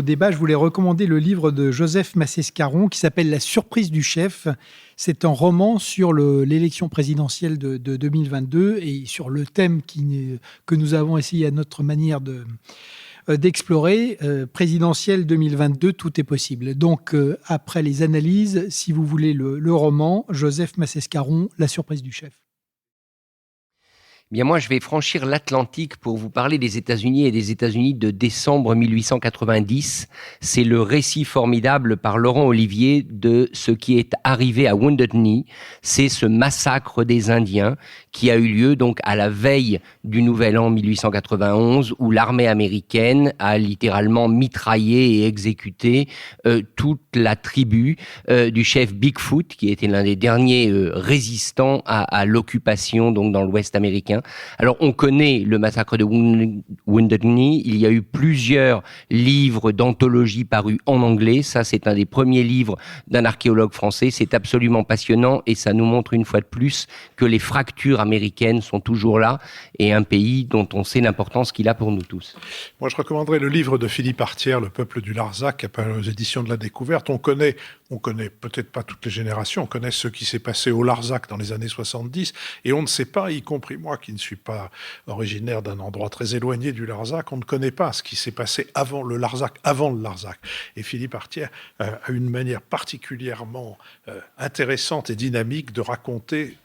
débats, je voulais recommander le livre de Joseph Massescaron qui s'appelle « La surprise du chef ». C'est un roman sur l'élection présidentielle de 2022 et sur le thème que nous avons essayé à notre manière d'explorer, présidentielle 2022, tout est possible. Donc, après les analyses, si vous voulez le roman, Joseph Massescaron, La surprise du chef. Bien, moi, je vais franchir l'Atlantique pour vous parler des États-Unis et des États-Unis de décembre 1890. C'est le récit formidable par Laurent Olivier de ce qui est arrivé à Wounded Knee. C'est ce massacre des Indiens qui a eu lieu donc à la veille du Nouvel An 1891, où l'armée américaine a littéralement mitraillé et exécuté toute la tribu du chef Bigfoot, qui était l'un des derniers résistants à l'occupation donc dans l'Ouest américain. Alors, on connaît le massacre de Wounded Knee. Il y a eu plusieurs livres d'anthologie parus en anglais. Ça, c'est un des premiers livres d'un archéologue français. C'est absolument passionnant et ça nous montre une fois de plus que les fractures américaines sont toujours là et un pays dont on sait l'importance qu'il a pour nous tous. Moi, je recommanderais le livre de Philippe Artière, Le peuple du Larzac, qui apparaît aux éditions de la Découverte. On connaît peut-être pas toutes les générations, on connaît ce qui s'est passé au Larzac dans les années 70, et on ne sait pas, y compris moi qui ne suis pas originaire d'un endroit très éloigné du Larzac, on ne connaît pas ce qui s'est passé avant le Larzac. Et Philippe Artière a une manière particulièrement intéressante et dynamique de raconter,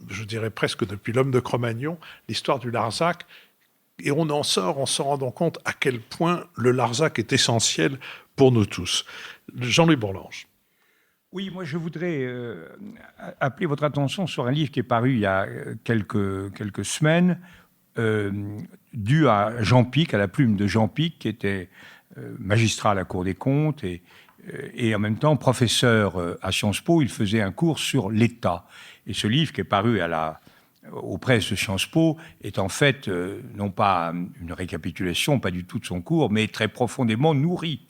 je dirais presque depuis l'homme de Cro-Magnon, l'histoire du Larzac. Et on en sort en se rendant compte à quel point le Larzac est essentiel pour nous tous. Jean-Louis Bourlange. Oui, moi je voudrais appeler votre attention sur un livre qui est paru il y a quelques semaines, dû à Jean Pic, à la plume de Jean Pic, qui était magistrat à la Cour des comptes et en même temps professeur à Sciences Po. Il faisait un cours sur l'État. Et ce livre qui est paru aux presses de Sciences Po est en fait non pas une récapitulation, pas du tout de son cours, mais très profondément nourri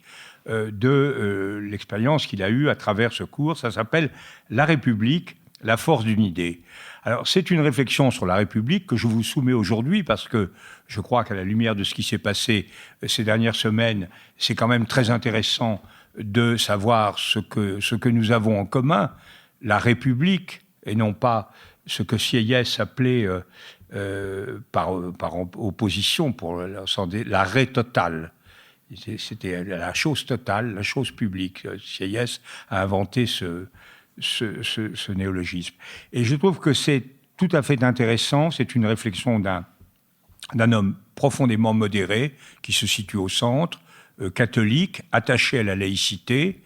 de l'expérience qu'il a eue à travers ce cours. Ça s'appelle « La République, la force d'une idée ». Alors, c'est une réflexion sur la République que je vous soumets aujourd'hui parce que je crois qu'à la lumière de ce qui s'est passé ces dernières semaines, c'est quand même très intéressant de savoir ce que nous avons en commun, la République, et non pas ce que Sieyès appelait par opposition pour l'arrêt total. C'était la chose totale, la chose publique. Sieyès a inventé ce néologisme. Et je trouve que c'est tout à fait intéressant. C'est une réflexion d'un homme profondément modéré, qui se situe au centre, catholique, attaché à la laïcité,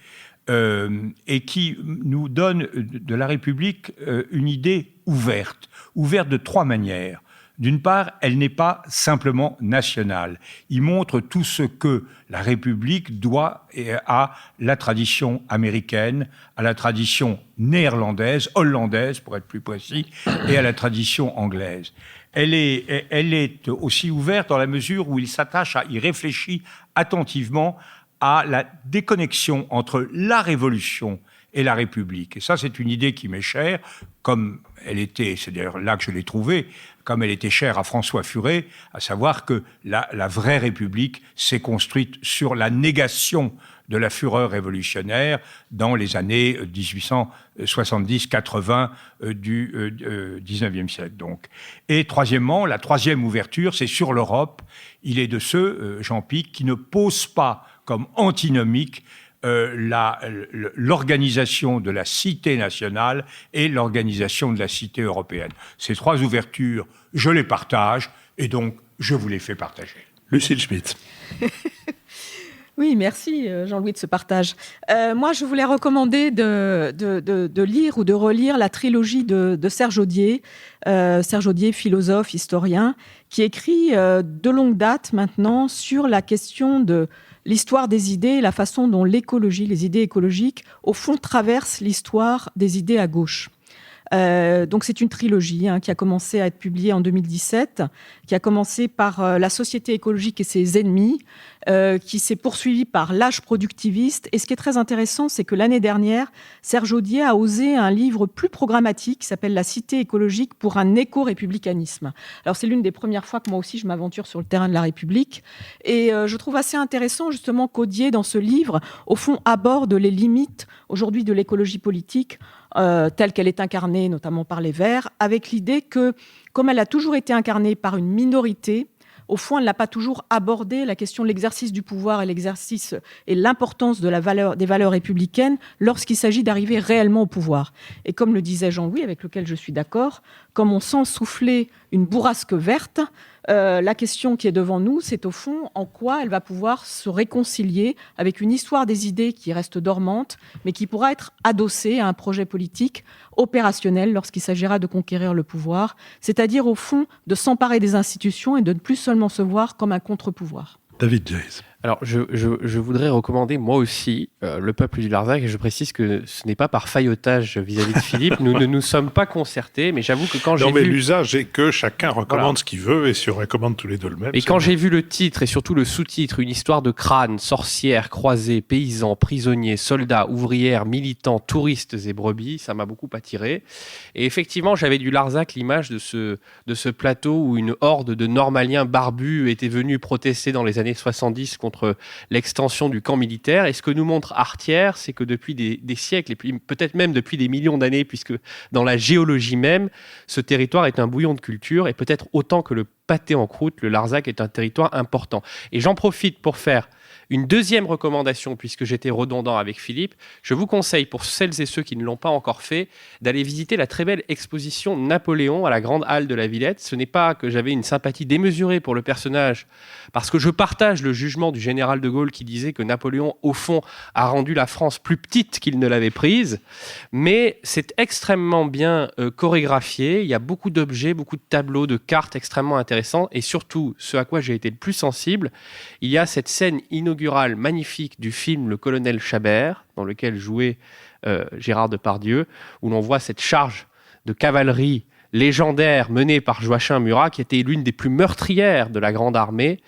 et qui nous donne de la République une idée ouverte de trois manières. D'une part, elle n'est pas simplement nationale. Il montre tout ce que la République doit à la tradition américaine, à la tradition néerlandaise, hollandaise pour être plus précis, et à la tradition anglaise. Elle est aussi ouverte dans la mesure où il s'attache il réfléchit attentivement à la déconnexion entre la Révolution et la République. Et ça, c'est une idée qui m'est chère, comme elle était, c'est d'ailleurs là que je l'ai trouvée, comme elle était chère à François Furet, à savoir que la vraie République s'est construite sur la négation de la fureur révolutionnaire dans les années 1870-80 du 19e siècle. Donc. Et troisièmement, la troisième ouverture, c'est sur l'Europe. Il est de ceux, Jean Pic, qui ne posent pas comme antinomique l'organisation de la cité nationale et l'organisation de la cité européenne. Ces trois ouvertures, je les partage et donc je vous les fais partager. Lucille Schmitt. Oui, merci Jean-Louis de ce partage. Moi, je voulais recommander de lire ou de relire la trilogie de Serge Audier. Serge Audier, philosophe, historien, qui écrit de longue date maintenant sur la question de l'histoire des idées, la façon dont l'écologie, les idées écologiques, au fond, traversent l'histoire des idées à gauche. Donc c'est une trilogie qui a commencé à être publiée en 2017, qui a commencé par La société écologique et ses ennemis, qui s'est poursuivie par L'âge productiviste. Et ce qui est très intéressant, c'est que l'année dernière, Serge Audier a osé un livre plus programmatique qui s'appelle La cité écologique pour un éco-républicanisme. Alors c'est l'une des premières fois que moi aussi je m'aventure sur le terrain de la République. Et je trouve assez intéressant justement qu'Audier, dans ce livre, au fond, aborde les limites aujourd'hui de l'écologie politique telle qu'elle est incarnée notamment par les Verts, avec l'idée que, comme elle a toujours été incarnée par une minorité, au fond, elle n'a pas toujours abordé la question de l'exercice du pouvoir et l'exercice et l'importance de des valeurs républicaines lorsqu'il s'agit d'arriver réellement au pouvoir. Et comme le disait Jean-Louis, avec lequel je suis d'accord, comme on sent souffler une bourrasque verte, la question qui est devant nous, c'est au fond en quoi elle va pouvoir se réconcilier avec une histoire des idées qui reste dormante, mais qui pourra être adossée à un projet politique opérationnel lorsqu'il s'agira de conquérir le pouvoir, c'est-à-dire au fond de s'emparer des institutions et de ne plus seulement se voir comme un contre-pouvoir. David Jays. Alors, je voudrais recommander, moi aussi, Le Peuple du Larzac, et je précise que ce n'est pas par faillotage vis-à-vis de Philippe, nous ne nous sommes pas concertés, mais j'avoue que quand j'ai vu... Non, mais l'usage est que chacun recommande ce qu'il veut, et si on recommande tous les deux le même... Et quand j'ai vu le titre, et surtout le sous-titre, une histoire de crânes, sorcières, croisés, paysans, prisonniers, soldats, ouvrières, militants, touristes et brebis, ça m'a beaucoup attiré. Et effectivement, j'avais du Larzac l'image de ce plateau où une horde de Normaliens barbus était venue protester dans les années 70 contre l'extension du camp militaire. Et ce que nous montre Artière, c'est que depuis des siècles, et puis peut-être même depuis des millions d'années, puisque dans la géologie même, ce territoire est un bouillon de culture, et peut-être autant que le pâté en croûte, le Larzac est un territoire important. Et j'en profite pour faire une deuxième recommandation, puisque j'étais redondant avec Philippe. Je vous conseille, pour celles et ceux qui ne l'ont pas encore fait, d'aller visiter la très belle exposition Napoléon à la Grande Halle de la Villette. Ce n'est pas que j'avais une sympathie démesurée pour le personnage, parce que je partage le jugement du général de Gaulle qui disait que Napoléon, au fond, a rendu la France plus petite qu'il ne l'avait prise, mais c'est extrêmement bien chorégraphié. Il y a beaucoup d'objets, beaucoup de tableaux, de cartes extrêmement intéressants, et surtout, ce à quoi j'ai été le plus sensible, il y a cette scène inaugurale magnifique du film Le Colonel Chabert, dans lequel jouait Gérard Depardieu, où l'on voit cette charge de cavalerie légendaire menée par Joachim Murat, qui était l'une des plus meurtrières de la Grande Armée,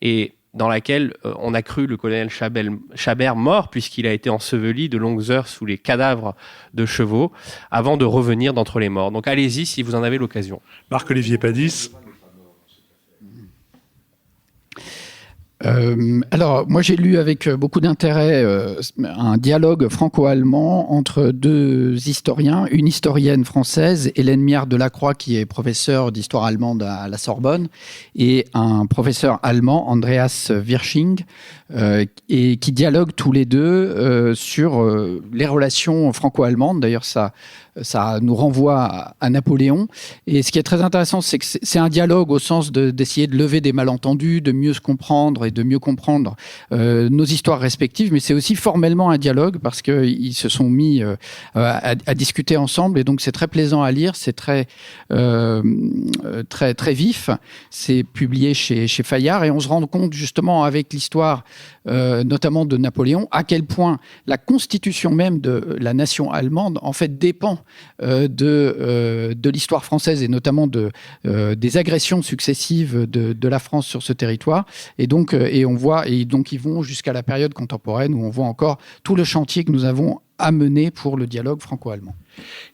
et dans laquelle on a cru le colonel Chabert mort, puisqu'il a été enseveli de longues heures sous les cadavres de chevaux, avant de revenir d'entre les morts. Donc allez-y si vous en avez l'occasion. Marc-Olivier Padis. Alors, moi, j'ai lu avec beaucoup d'intérêt un dialogue franco-allemand entre deux historiens, une historienne française, Hélène Miard de Lacroix, qui est professeure d'histoire allemande à la Sorbonne, et un professeur allemand, Andreas Wirsching, et qui dialoguent tous les deux sur les relations franco-allemandes. D'ailleurs, ça nous renvoie à Napoléon. Et ce qui est très intéressant, c'est que c'est un dialogue au sens d'essayer de lever des malentendus, de mieux se comprendre et de mieux comprendre nos histoires respectives. Mais c'est aussi formellement un dialogue parce qu'ils se sont mis à discuter ensemble. Et donc, c'est très plaisant à lire. C'est très vif. C'est publié chez Fayard. Et on se rend compte justement avec l'histoire notamment de Napoléon, à quel point la constitution même de la nation allemande en fait dépend de l'histoire française et notamment des agressions successives de la France sur ce territoire. Et donc ils vont jusqu'à la période contemporaine où on voit encore tout le chantier que nous avons à mener pour le dialogue franco-allemand.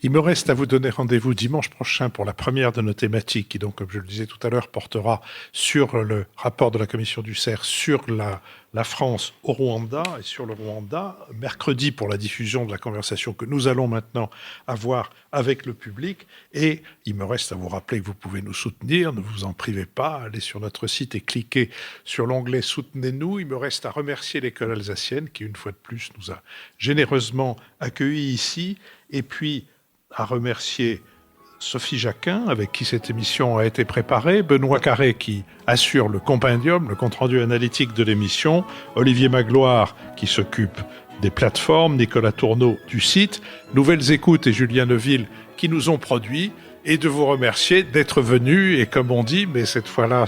Il me reste à vous donner rendez-vous dimanche prochain pour la première de nos thématiques qui, donc, comme je le disais tout à l'heure, portera sur le rapport de la commission du CERF sur la France au Rwanda et sur le Rwanda. Mercredi pour la diffusion de la conversation que nous allons maintenant avoir avec le public. Et il me reste à vous rappeler que vous pouvez nous soutenir. Ne vous en privez pas. Allez sur notre site et cliquez sur l'onglet « Soutenez-nous ». Il me reste à remercier l'école alsacienne qui, une fois de plus, nous a généreusement accueillis ici. Et puis, à remercier Sophie Jacquin, avec qui cette émission a été préparée, Benoît Carré, qui assure le compendium, le compte-rendu analytique de l'émission, Olivier Magloire, qui s'occupe des plateformes, Nicolas Tourneau du site, Nouvelles Écoutes et Julien Neuville, qui nous ont produit, et de vous remercier d'être venus, et comme on dit, mais cette fois-là,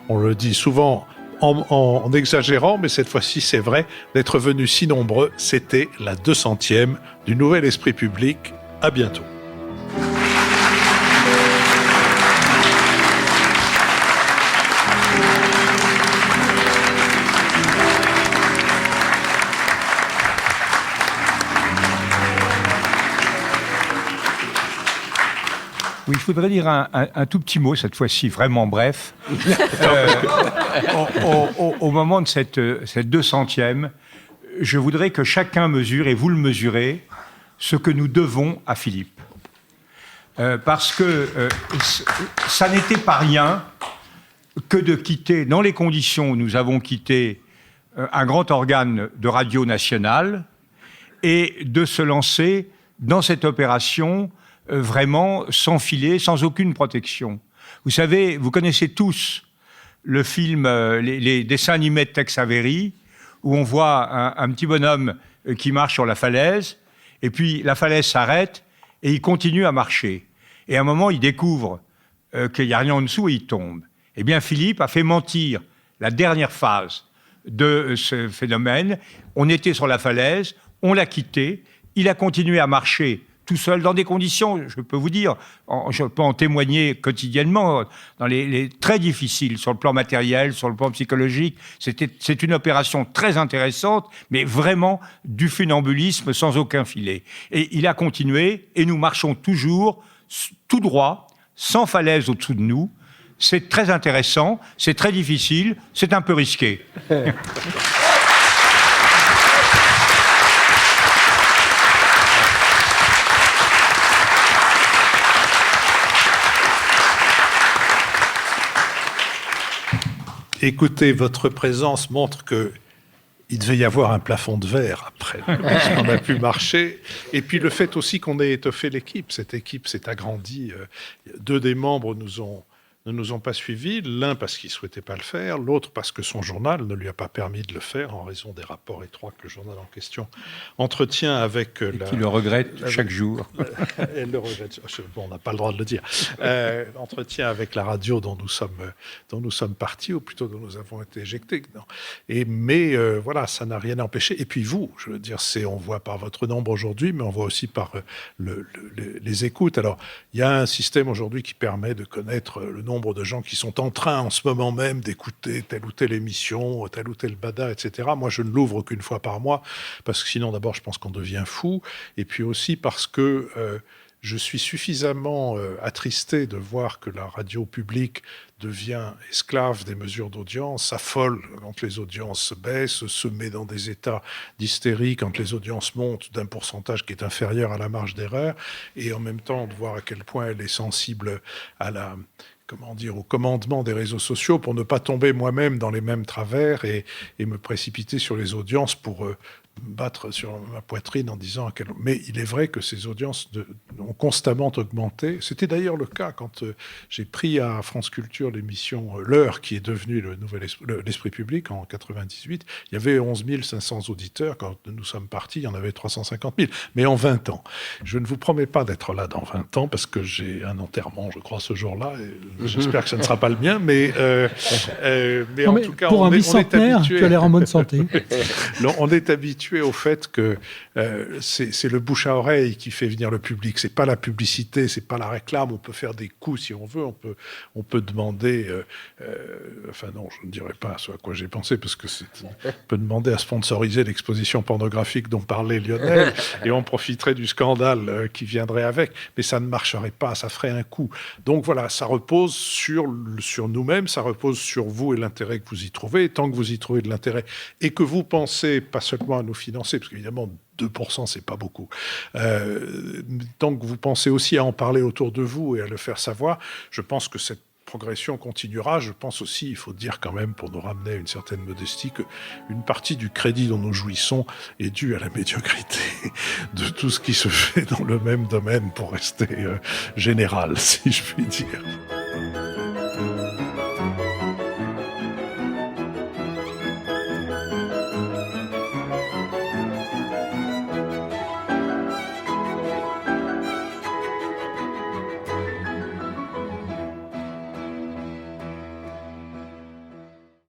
on le dit souvent en exagérant, mais cette fois-ci c'est vrai, d'être venus si nombreux. C'était la 200e du Nouvel Esprit Public. À bientôt. Oui, je voudrais dire un tout petit mot, cette fois-ci vraiment bref. Au moment de cette 200e, je voudrais que chacun mesure, et vous le mesurez, ce que nous devons à Philippe. Parce que ça n'était pas rien que de quitter, dans les conditions où nous avons quitté un grand organe de radio nationale, et de se lancer dans cette opération vraiment sans filet, sans aucune protection. Vous savez, vous connaissez tous le film, les dessins animés de Tex Avery, où on voit un petit bonhomme qui marche sur la falaise, et puis la falaise s'arrête, et il continue à marcher. Et à un moment, il découvre qu'il n'y a rien en dessous et il tombe. Eh bien, Philippe a fait mentir la dernière phase de ce phénomène. On était sur la falaise, on l'a quitté, il a continué à marcher tout seul dans des conditions, je peux vous dire, je peux en témoigner quotidiennement, dans les très difficiles sur le plan matériel, sur le plan psychologique. C'est une opération très intéressante, mais vraiment du funambulisme sans aucun filet. Et il a continué, et nous marchons toujours tout droit, sans falaise au-dessous de nous. C'est très intéressant, c'est très difficile, c'est un peu risqué. Écoutez, votre présence montre que il devait y avoir un plafond de verre après, parce qu'on a pu marcher. Et puis le fait aussi qu'on ait étoffé l'équipe. Cette équipe s'est agrandie. 2 des membres ne nous ont pas suivis. L'un parce qu'il ne souhaitait pas le faire, l'autre parce que son journal ne lui a pas permis de le faire en raison des rapports étroits que le journal en question entretient avec qui le regrette chaque jour. Elle le regrette. Bon, on n'a pas le droit de le dire. Entretient avec la radio dont nous sommes partis, ou plutôt dont nous avons été éjectés. Non. Mais voilà, ça n'a rien empêché. Et puis vous, je veux dire, on voit par votre nombre aujourd'hui, mais on voit aussi par les écoutes. Alors, il y a un système aujourd'hui qui permet de connaître le nombre de gens qui sont en train en ce moment même d'écouter telle ou telle émission, tel ou tel bada, etc. Moi, je ne l'ouvre qu'une fois par mois, parce que sinon, d'abord, je pense qu'on devient fou, et puis aussi parce que je suis suffisamment attristé de voir que la radio publique devient esclave des mesures d'audience, s'affole quand les audiences baissent, se met dans des états d'hystérie quand les audiences montent d'un pourcentage qui est inférieur à la marge d'erreur, et en même temps de voir à quel point elle est sensible à au commandement des réseaux sociaux pour ne pas tomber moi-même dans les mêmes travers et me précipiter sur les audiences pour battre sur ma poitrine en disant mais il est vrai que ces audiences ont constamment augmenté. C'était d'ailleurs le cas quand j'ai pris à France Culture l'émission L'Heure, qui est devenue l'Esprit public en 98. Il y avait 11 500 auditeurs. Quand nous sommes partis, il y en avait 350 000. Mais en 20 ans. Je ne vous promets pas d'être là dans 20 ans, parce que j'ai un enterrement, je crois, ce jour-là. Et j'espère que ce ne sera pas le mien, mais en tout cas, pour un bicentenaire, tu as l'air en bonne santé. On est habitué au fait que c'est le bouche à oreille qui fait venir le public. C'est pas la publicité, c'est pas la réclame. On peut faire des coups si on veut. On peut demander. Enfin non, je ne dirais pas ce à quoi j'ai pensé, parce que on peut demander à sponsoriser l'exposition pornographique dont parlait Lionel, et on profiterait du scandale qui viendrait avec. Mais ça ne marcherait pas, ça ferait un coup. Donc voilà, ça repose sur nous-mêmes, ça repose sur vous et l'intérêt que vous y trouvez. Et tant que vous y trouvez de l'intérêt et que vous pensez pas seulement à nous financer, parce qu'évidemment 2%, c'est pas beaucoup. Tant que vous pensez aussi à en parler autour de vous et à le faire savoir, je pense que cette progression continuera. Je pense aussi, il faut dire quand même, pour nous ramener à une certaine modestie, qu'une partie du crédit dont nous jouissons est due à la médiocrité de tout ce qui se fait dans le même domaine, pour rester général, si je puis dire.